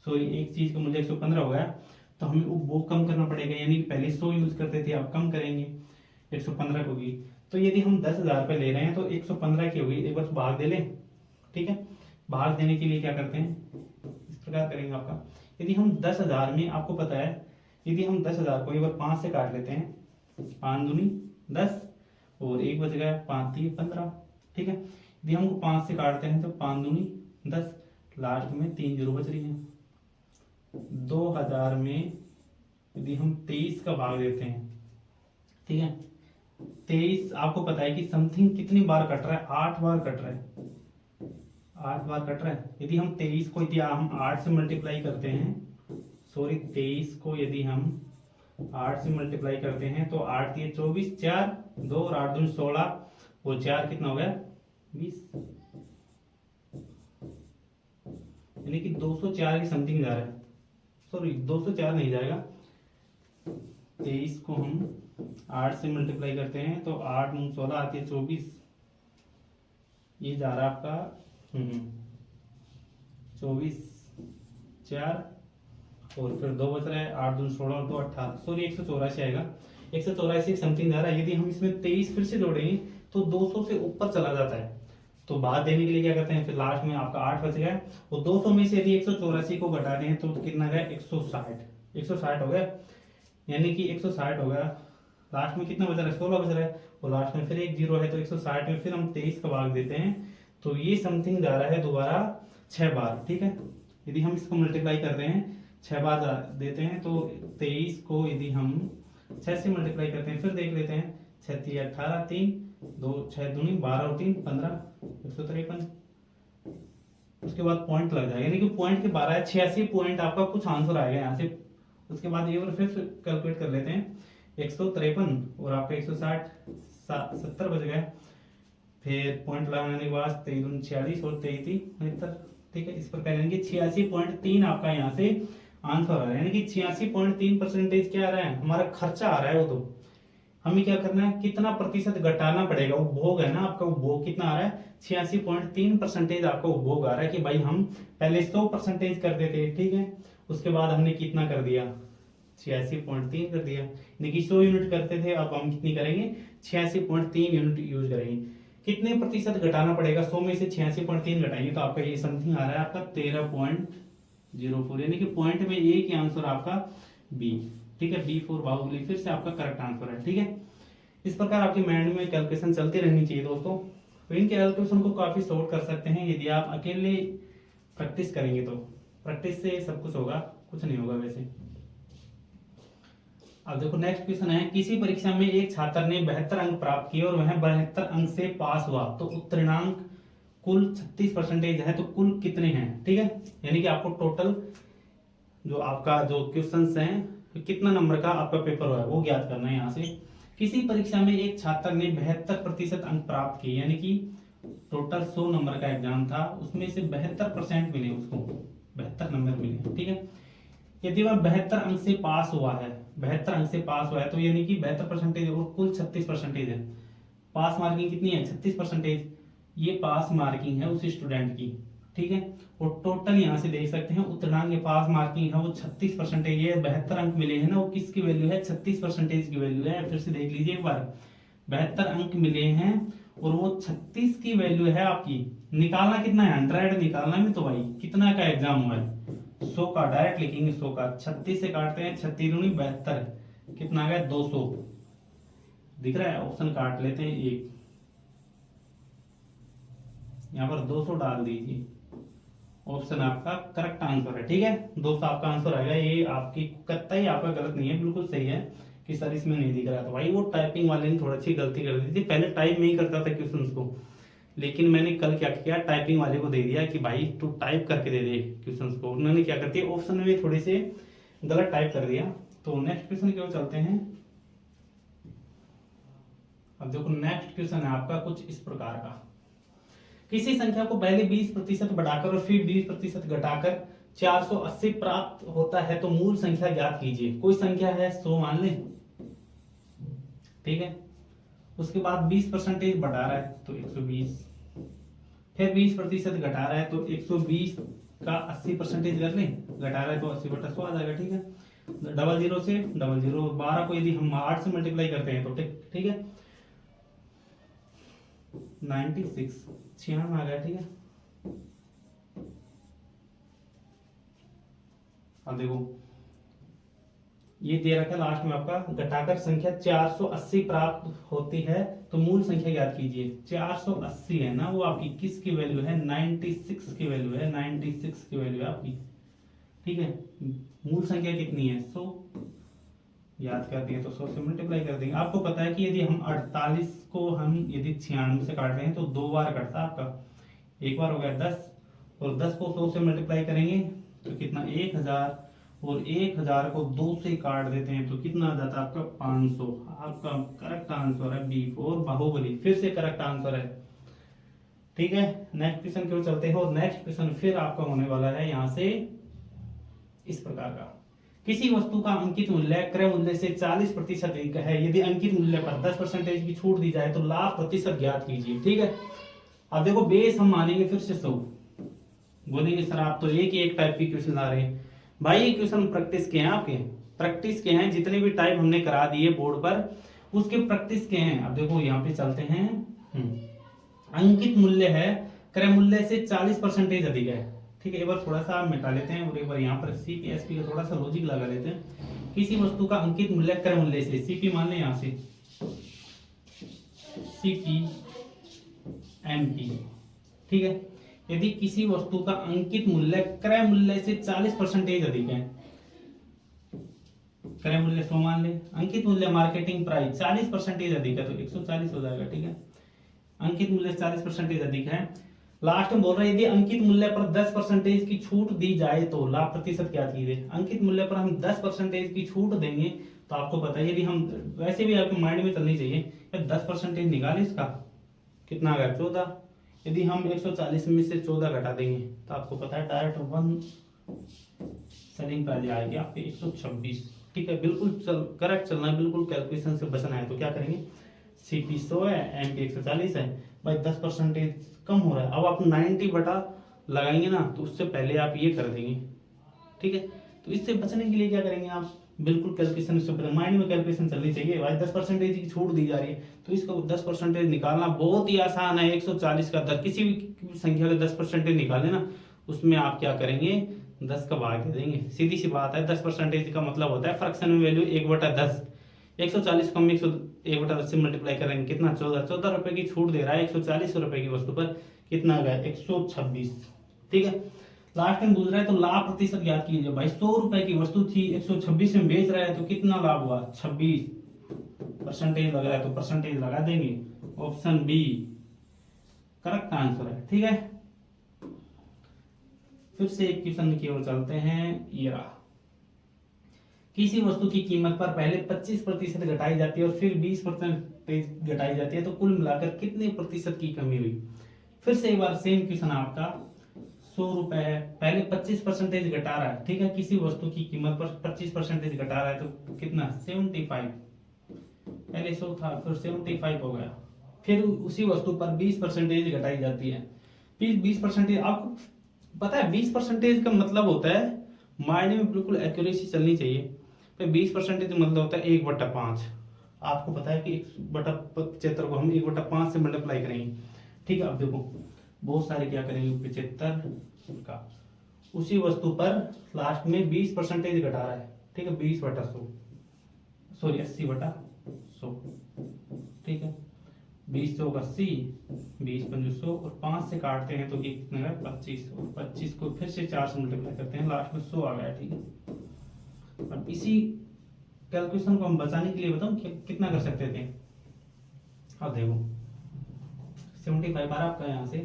सॉरी एक चीज का मूल्य 115 हो गया, तो हमें वो कम करना पड़ेगा, यानी पहले 100 यूज करते थे, अब कम करेंगे, 115 की होगी। तो यदि हम 10,000 रुपए ले रहे हैं तो 115 की होगी, एक बार भाग दे लें, ठीक है। भाग देने के लिए क्या करते हैं, इस प्रकार करेंगे आपका, यदि हम 10,000 में, आपको पता है यदि हम 10,000 को एक बार 5 से काट लेते हैं, 5 दूनी 10 और एक बच गया 5 3 15, ठीक है। यदि हमको 5 से काटते हैं तो 5 दूनी 10, लास्ट में 3 जीरो बच रही है। 2000 में यदि हम 23 का भाग देते हैं, ठीक है, 23 आपको पता है कि समथिंग कितनी बार कट रहा है, 8 बार कट रहा है, 8 बार कट रहा है। यदि हम 23 को यदि हम 8 से मल्टीप्लाई करते हैं, सॉरी 23 को यदि हम 8 से मल्टीप्लाई करते हैं तो 8 3 24, 4 2 और 8 2 16, वो 4 कितना हो गया 20, यानी कि 204 की समथिंग जा रहा है, सॉरी 204 नहीं जाएगा। 23 को हम 8 से मल्टीप्लाई करते हैं तो 8 9 16 आती है 24, ये जा रहा है आपका 24 4 और फिर 2 बच रहा है, 8 2 16 और 2 18, सॉरी 184 आएगा, 184 समथिंग जा रहा है। यदि हम इसमें 23 फिर से जोड़ेंगे तो 200 से ऊपर चला जाता है, तो बात देने के लिए क्या करते हैं, फिर लास्ट में आपका 8 बच गया, और 200 में से यदि 184 को घटा दें तो कितना गया 160 हो गया, यानी कि 160 हो गया। लास्ट में कितना बच रहा है 16 बच रहा है, और लास्ट में फिर एक जीरो है, तो 160 में फिर हम 23 का भाग देते हैं तो ये समथिंग जा रहा है दोबारा 6 बार, ठीक है। यदि हम इसको मल्टीप्लाई करते हैं 6 बार देते हैं तो 23 को यदि हम 6 से मल्टीप्लाई करते हैं, फिर देख लेते हैं 6 3 18 3 2 6 दूनी 12 और 3 15, 153, उसके बाद पॉइंट लग जाएगा, यानी कि पॉइंट के 12 है, 86 पॉइंट आपका कुछ आंसर आएगा यहाँ से। उसके बाद ये और फिर कैलकुलेट कर लेते हैं, 153 और आपका 160 70 बच गया, फिर पॉइंट लगाने के बाद 23 46 और 33 69, ठीक है। इस पर करेंगे 86.3 आपका यहाँ से आंसर आ रहा है, यानी कि 86.3% क्या आ रहा है, हमारा खर्चा आ रहा है। वो तो हमें क्या करना है, कितना प्रतिशत घटाना पड़ेगा, उपभोग है ना आपका, उपभोग कितना आ रहा है 86.3% आपका उपभोग आ रहा है, कि भाई हम पहले 100% कर देते, ठीक है, उसके बाद हमने कितना कर दिया 86.3 कर दिया, यानी कि 100 यूनिट करते थे, अब हम कितनी करेंगे 86.3 यूनिट यूज करेंगे। कितने प्रतिशत घटाना पड़ेगा, 100 में से 86.3 घटाएंगे तो आपका ये समथिंग आ रहा है आपका 13.04, यानी कि पॉइंट में एक ही आंसर आपका बी, ठीक है, बी फॉर बाहुबली फिर से आपका करेक्ट आंसर है, ठीक है। इस प्रकार आपके माइंड में कैलकुलेशन चलती रहनी चाहिए दोस्तों। तो इन कैलकुलेशन को काफी सॉर्ट कर सकते हैं यदि आप अकेले प्रैक्टिस करेंगे। तो प्रैक्टिस से सब कुछ होगा, कुछ नहीं होगा वैसे। अब देखो नेक्स्ट क्वेश्चन है, किसी परीक्षा में एक छात्र ने 72 अंक प्राप्त किए और वह 72 अंक से पास हुआ, तो उत्तीर्णांक कुल 36% है, तो कुल कितने हैं? ठीक है, यानी कि आपको टोटल जो आपका जो क्वेश्चंस हैं कितना नंबर का आपका पेपर हुआ है वो ज्ञात करना है। यहाँ से किसी परीक्षा में एक छात्र ने 72% अंक प्राप्त किए, यानी कि टोटल 100 नंबर का एग्जाम था, उसमें से 72% मिले, उसको 72 नंबर मिले। ठीक है, यदि वह 72 अंक से पास हुआ है, 72 अंक से पास हुआ है, तो यानी कि 72% और कुल 36% है। पास मार्किंग कितनी है? 36%। ये पास मार्किंग है उस स्टूडेंट की। ठीक है, और टोटल यहाँ से देख सकते हैं उत्तीर्णांक पास मार्किंग है वो 36%। ये 72 अंक मिले हैं ना, वो किसकी वैल्यू है? 36% की वैल्यू है। फिर से देख लीजिए एक बार, 72 अंक मिले हैं और वो 36 की वैल्यू है आपकी। निकालना कितना है? 100 निकालना में, तो भाई कितना का एग्जाम हुआ है? 100 का। डायरेक्ट लिखेंगे 100 का, 36 से काटते हैं, 36 दूनी 72, कितना आ गया? 200। दिख रहा है? ऑप्शन काट लेते हैं एक, यहाँ पर 200 डाल दीजिए, ऑप्शन आपका करेक्ट आंसर है। ठीक है, 200 आपका आंसर आएगा। ये आपकी कतई आपका गलत नहीं है, बिल्कुल सही है कि सर इसमें नहीं दिख रहा। तो भाई वो टाइपिंग वाले ने थोड़ा सी गलती कर दी थी, पहले टाइप नहीं करता था क्वेश्चंस को, लेकिन मैंने कल क्या किया, टाइपिंग वाले को दे दिया कि भाई तू टाइप करके दे दे क्वेश्चंस को। उन्होंने क्या कर दिया, ऑप्शन में थोड़े से गलत टाइप कर दिया। तो नेक्स्ट क्वेश्चन की ओर चलते हैं। अब देखो नेक्स्ट क्वेश्चन है आपका कुछ इस प्रकार का, किसी संख्या को पहले 20% बढ़ाकर और फिर 20% घटाकर 480 प्राप्त होता है, तो मूल संख्या ज्ञात कीजिए। कोई संख्या है 100 मान लें, ठीक है, उसके बाद 20% बढ़ा रहा है तो 120, फिर 20% घटा रहा है तो 120 का 80% कर लें, घटा रहा है तो 80/100 आ जाएगा। ठीक है, 00 से 00, 12 को यदि हम 8 से मल्टीप्लाई करते हैं तो ठीक है 96 96 आ गया। ठीक है, अब देखो ये दे रखा है लास्ट में आपका, घटाकर संख्या 480 प्राप्त होती है तो मूल संख्या ज्ञात कीजिए। 480 है ना, वो आपकी किसकी वैल्यू है? 96 की वैल्यू है, 96 की वैल्यू है आपकी। ठीक है, मूल संख्या कितनी है? 100। याद करते हैं तो 100 से मल्टीप्लाई कर देंगे। आपको पता है कि यदि हम 48 को हम यदि 96 से काट रहे हैं तो 2 बार कटता है आपका, एक बार हो गया 10, और 10 को 100 से मल्टीप्लाई करेंगे तो कितना? 1000, और 1000 को 2 से काट देते हैं तो कितना आ जाता है आपका? 500। आपका करेक्ट आंसर है B4 बाहुबली, फिर से करेक्ट आंसर है। ठीक है, नेक्स्ट क्वेश्चन की ओर चलते हैं, और नेक्स्ट क्वेश्चन फिर आपका होने वाला है यहाँ से इस प्रकार का, किसी वस्तु का अंकित मूल्य क्रय मूल्य से 40% अधिक है, यदि अंकित मूल्य पर 10% की छूट दी जाए तो लाभ प्रतिशत ज्ञात कीजिए। ठीक है, अब देखो बेस हम मानेंगे फिर से 100। बोलेंगे सर आप तो एक टाइप की क्वेश्चन ला रहे हैं। भाई ये क्वेश्चन प्रैक्टिस के हैं, आपके प्रैक्टिस के हैं, जितने भी टाइप हमने करा दिए बोर्ड पर उसके प्रैक्टिस के हैं। अब देखो यहाँ पे चलते हैं, अंकित मूल्य है क्रय मूल्य से 40% अधिक है। ठीक है, एक बार थोड़ा सा मिटा लेते हैं और एक बार यहाँ पर CPSP का थोड़ा सा लॉजिक लगा लेते हैं। किसी वस्तु का अंकित मूल्य क्रय मूल्य से, CP मान लें यहाँ से CPMP। ठीक है, यदि किसी वस्तु का अंकित मूल्य क्रय मूल्य से 40% अधिक है, क्रय मूल्य 100 मान ले, अंकित मूल्य मार्केटिंग प्राइस 40% अधिक है तो 140 हो जाएगा। ठीक है, अंकित मूल्य 40% अधिक है। लास्ट में बोल रहा है यदि अंकित मूल्य पर 10% की छूट दी जाए तो लाभ प्रतिशत क्या कीजिए। अंकित मूल्य पर हम 10% की छूट देंगे तो आपको पता है, यदि हम वैसे भी आपके माइंड में चलनी चाहिए, 10% निकाले इसका कितना आ गया? 14। यदि हम 140 में से 14 घटा देंगे तो आपको पता है डायरेक्ट 1 सेलिंग प्राइस आएगी आपके 126। ठीक है, बिल्कुल करेक्ट चलना है, बिल्कुल कैलकुलेशन से बचना है। तो क्या करेंगे, CP 100 है, MP 140 है, भाई 10% कम हो रहा है। अब आप 90 बटा लगाएंगे ना तो उससे पहले आप ये कर देंगे। ठीक है, तो इससे बचने के लिए क्या करेंगे आप, बिल्कुल कैलकुलेशन से माइंड में कैलकुलेशन चलनी चाहिए। भाई 10% की छूट दी जा रही है तो इसको 10% निकालना बहुत ही आसान है। 140 का 10, किसी भी संख्या का 10% निकाले ना, उसमें आप क्या करेंगे, 10 का भाग दे देंगे। सीधी सी बात है, 10% का मतलब होता है फ्रैक्शन में वैल्यू 1/10। 140 को हम 1/10 से मल्टीप्लाई करेंगे कितना 14 रुपए की छूट दे रहा है 140 रुपए की वस्तु पर, कितना आ गया 126। ठीक है, लास्ट में पूछ रहा है तो लाभ प्रतिशत ज्ञात कीजिए। भाई 100 रुपए की वस्तु थी 126 में बेच रहा है तो कितना लाभ हुआ 26, परसेंटेज लग रहा है तो परसेंटेज लगा देंगे, ऑप्शन बी करेक्ट आंसर है। ठीक है, फिर से एक क्वेश्चन की ओर चलते हैं। ये रहा, किसी वस्तु की कीमत पर पहले 25% घटाई जाती है और फिर 20% घटाई जाती है तो कुल मिलाकर कितने प्रतिशत की कमी हुई। फिर से एक बार सेम क्वेश्चन आपका, 100 रुपए है, पहले 25% घटा रहा है। ठीक है, किसी वस्तु की कीमत पर 25% घटा रहा है तो कितना 75, पहले 100 था फिर 75 हो गया, फिर उसी वस्तु पर 20% घटाई जाती है। 20%, आपको पता है 20% का मतलब होता है, माइंड में बिल्कुल एक्यूरेसी चलनी चाहिए। 20% मतलब होता है 1/5। आपको पता है कि 1/75 को हम 1/5 से मल्टीप्लाई करेंगे। ठीक है, अब देखो बहुत सारे क्या करेंगे 75 का, उसी वस्तु पर लास्ट में 20% घटा रहा है। ठीक है, 20/100, सॉरी 80/100। ठीक है, 20 चौक 80, 20 पंजे 100 और 5 से काटते हैं तो कितना है 25, और 25 को फिर से 4 से मल्टीप्लाई करते हैं, लास्ट में 100 आ गया। ठीक है, अब इसी कैलकुलेशन को हम बचाने के लिए बताऊं कितना कर सकते थे। अब देखो 75 बार आपका यहां से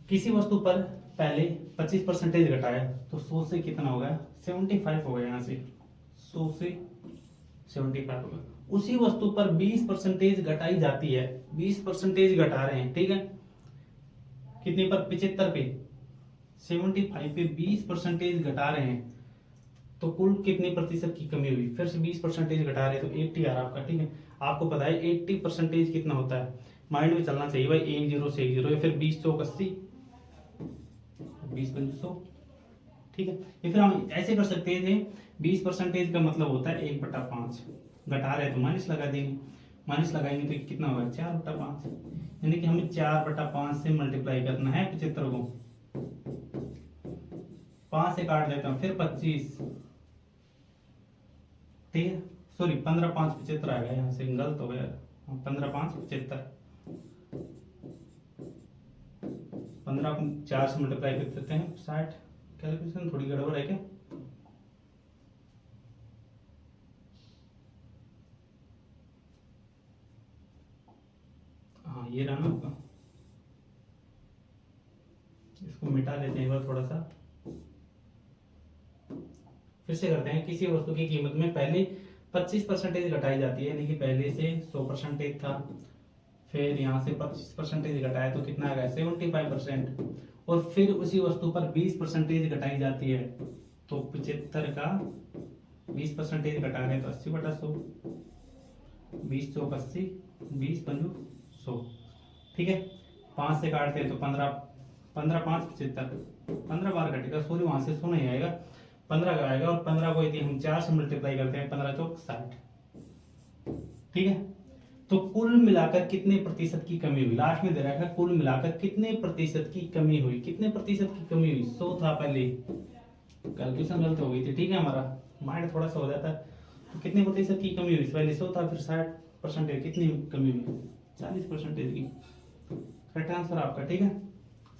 किसी वस्तु पर पहले 25% घटाया तो 100 से कितना हो गया 75 हो गया, यहां से 100 से 75 हो गया। उसी वस्तु पर 20% घटाई जाती है, 20% घटा रहे हैं। ठीक है, कितने पर 75 पे, 75 पे 20% घटा रहे हैं तो कुल कितने प्रतिशत की कमी हुई। फिर से 20% घटा रहे हैं तो 80 आ रहा आपका। ठीक है, आपको पता है 80% कितना होता है, माइंड में चलना चाहिए भाई, 1 0 से 1 0 या फिर 20 चौक 80, 20 पंजे 100। ठीक है, या फिर हम ऐसे कर सकते थे, 20% का मतलब होता है 1/5, घटा रहे हैं तो माइनस लगा देंगे, माइनस लगाएंगे तो कितना होगा 4/5, यानी कि हमें 4/5 से मल्टीप्लाई करना है 75 को। 5 से काट देता हूं फिर 25। ठीक है, सॉरी 15 5 75 आ गया, यहाँ से गलत हो गया, 15 5 75, 15 को 4 से मल्टीप्लाई कर देते हैं 60। कैलकुलेशन थोड़ी गड़बड़ है क्या। हाँ ये रहा ना आपका, इसको मिटा लेते हैं एक बार थोड़ा सा, फिर से करते हैं। किसी वस्तु की कीमत में पहले 25% घटाई जाती है, यानी कि पहले से 100% था, फिर यहाँ से 25% घटाया तो कितना आ गया 75%, और फिर उसी वस्तु पर 20% घटाई जाती है तो 75 का 20% घटा रहे हैं तो 80/100, 20 चौक 80, 20 पंजू 100। ठीक है, 5 से काटते हैं तो 15 15 5 75, 15 बार घटेगा, सॉरी वहां से 100 नहीं आएगा, 15 का आएगा, और 15 को यदि हम 4 से मल्टीप्लाई करते हैं 15 चौक 60। ठीक है, तो कुल मिलाकर कितने प्रतिशत की कमी हुई, लास्ट में दे रखा है कुल मिलाकर कितने प्रतिशत की कमी हुई, कितने प्रतिशत की कमी हुई। 100 था पहले, कैलकुलेशन गलत हो गई थी। ठीक है, हमारा माइंड थोड़ा सा हो जाता है, तो कितने प्रतिशत की कमी हुई, पहले 100 था फिर 60%, कितनी कमी हुई 40% की। करेक्ट आंसर आपका। ठीक है,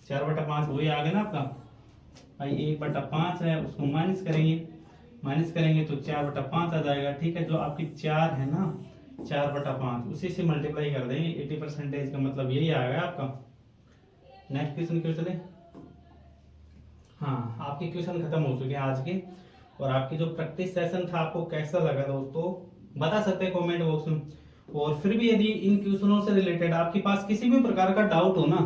4/5 वही आ गया ना आपका भाई, 1/5 है उसको माइनस करेंगे, माइनस करेंगे तो 4/5 आ जाएगा। ठीक है, जो आपकी 4 है ना 4/5 उसी से मल्टीप्लाई कर देंगे, 80% का मतलब यही आ गया आपका। नेक्स्ट क्वेश्चन क्यों चले। हाँ, आपके क्वेश्चन खत्म हो चुके हैं आज के, और आपकी जो प्रैक्टिस सेशन था आपको कैसा लगा दोस्तों बता सकते हैं कमेंट बॉक्स में। और फिर भी यदि इन क्वेश्चनों से रिलेटेड आपके पास किसी भी प्रकार का डाउट हो ना,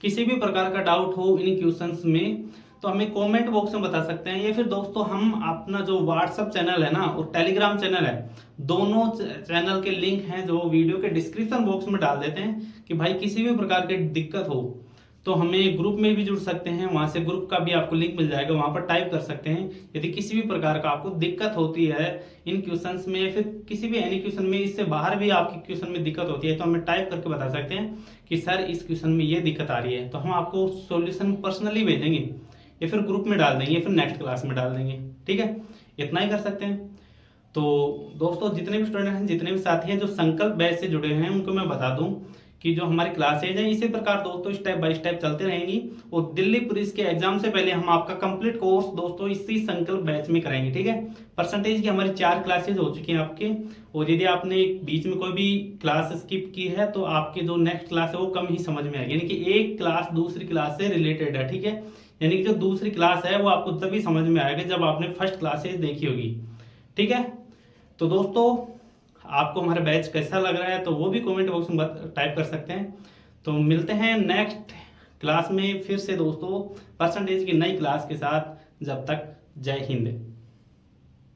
किसी भी प्रकार का डाउट हो इन क्वेश्चंस में, तो हमें कमेंट बॉक्स में बता सकते हैं, या फिर दोस्तों हम अपना जो व्हाट्सएप चैनल है ना और टेलीग्राम चैनल है, दोनों चैनल के लिंक हैं जो वीडियो के डिस्क्रिप्शन बॉक्स में डाल देते हैं, कि भाई किसी भी प्रकार की दिक्कत हो तो हमें ग्रुप में भी जुड़ सकते हैं, वहां से ग्रुप का भी आपको लिंक मिल जाएगा, वहां पर टाइप कर सकते हैं। यदि किसी भी प्रकार का आपको दिक्कत होती है इन क्वेश्चंस में, फिर किसी भी एनी क्वेश्चन में, इससे बाहर भी आपके क्वेश्चन में दिक्कत होती है, तो हमें टाइप करके बता सकते हैं कि सर इस क्वेश्चन में ये दिक्कत आ रही है, तो हम आपको सॉल्यूशन पर्सनली भेजेंगे, या फिर ग्रुप में डाल देंगे, या फिर नेक्स्ट क्लास में डाल देंगे। ठीक है, इतना ही कर सकते हैं। तो दोस्तों जितने भी स्टूडेंट हैं, जितने भी साथी हैं जो संकल्प बैच से जुड़े हैं, उनको मैं बता दूं कि जो हमारी क्लासेज हैं इसी प्रकार दोस्तों स्टेप बाय स्टेप चलते रहेंगी। और दिल्ली पुलिस के एग्जाम से पहले हम आपका कंप्लीट कोर्स दोस्तों इसी संकल्प बैच में कराएंगे, ठीक है। परसेंटेज की हमारी 4 क्लासेज हो चुकी हैं आपके, और यदि आपने बीच में कोई भी क्लास स्किप की है तो आपकी जो नेक्स्ट क्लास है वो कम ही समझ में आएगी, यानी कि एक क्लास दूसरी क्लास से रिलेटेड है, ठीक है। यानी कि जो दूसरी क्लास है वो आपको तभी समझ में आएगा जब आपने फर्स्ट क्लासेज देखी होगी, ठीक है। तो दोस्तों आपको हमारा बैच कैसा लग रहा है तो वो भी कमेंट बॉक्स में टाइप कर सकते हैं। तो मिलते हैं नेक्स्ट क्लास में फिर से दोस्तों परसेंटेज की नई क्लास के साथ। जब तक जय हिंद।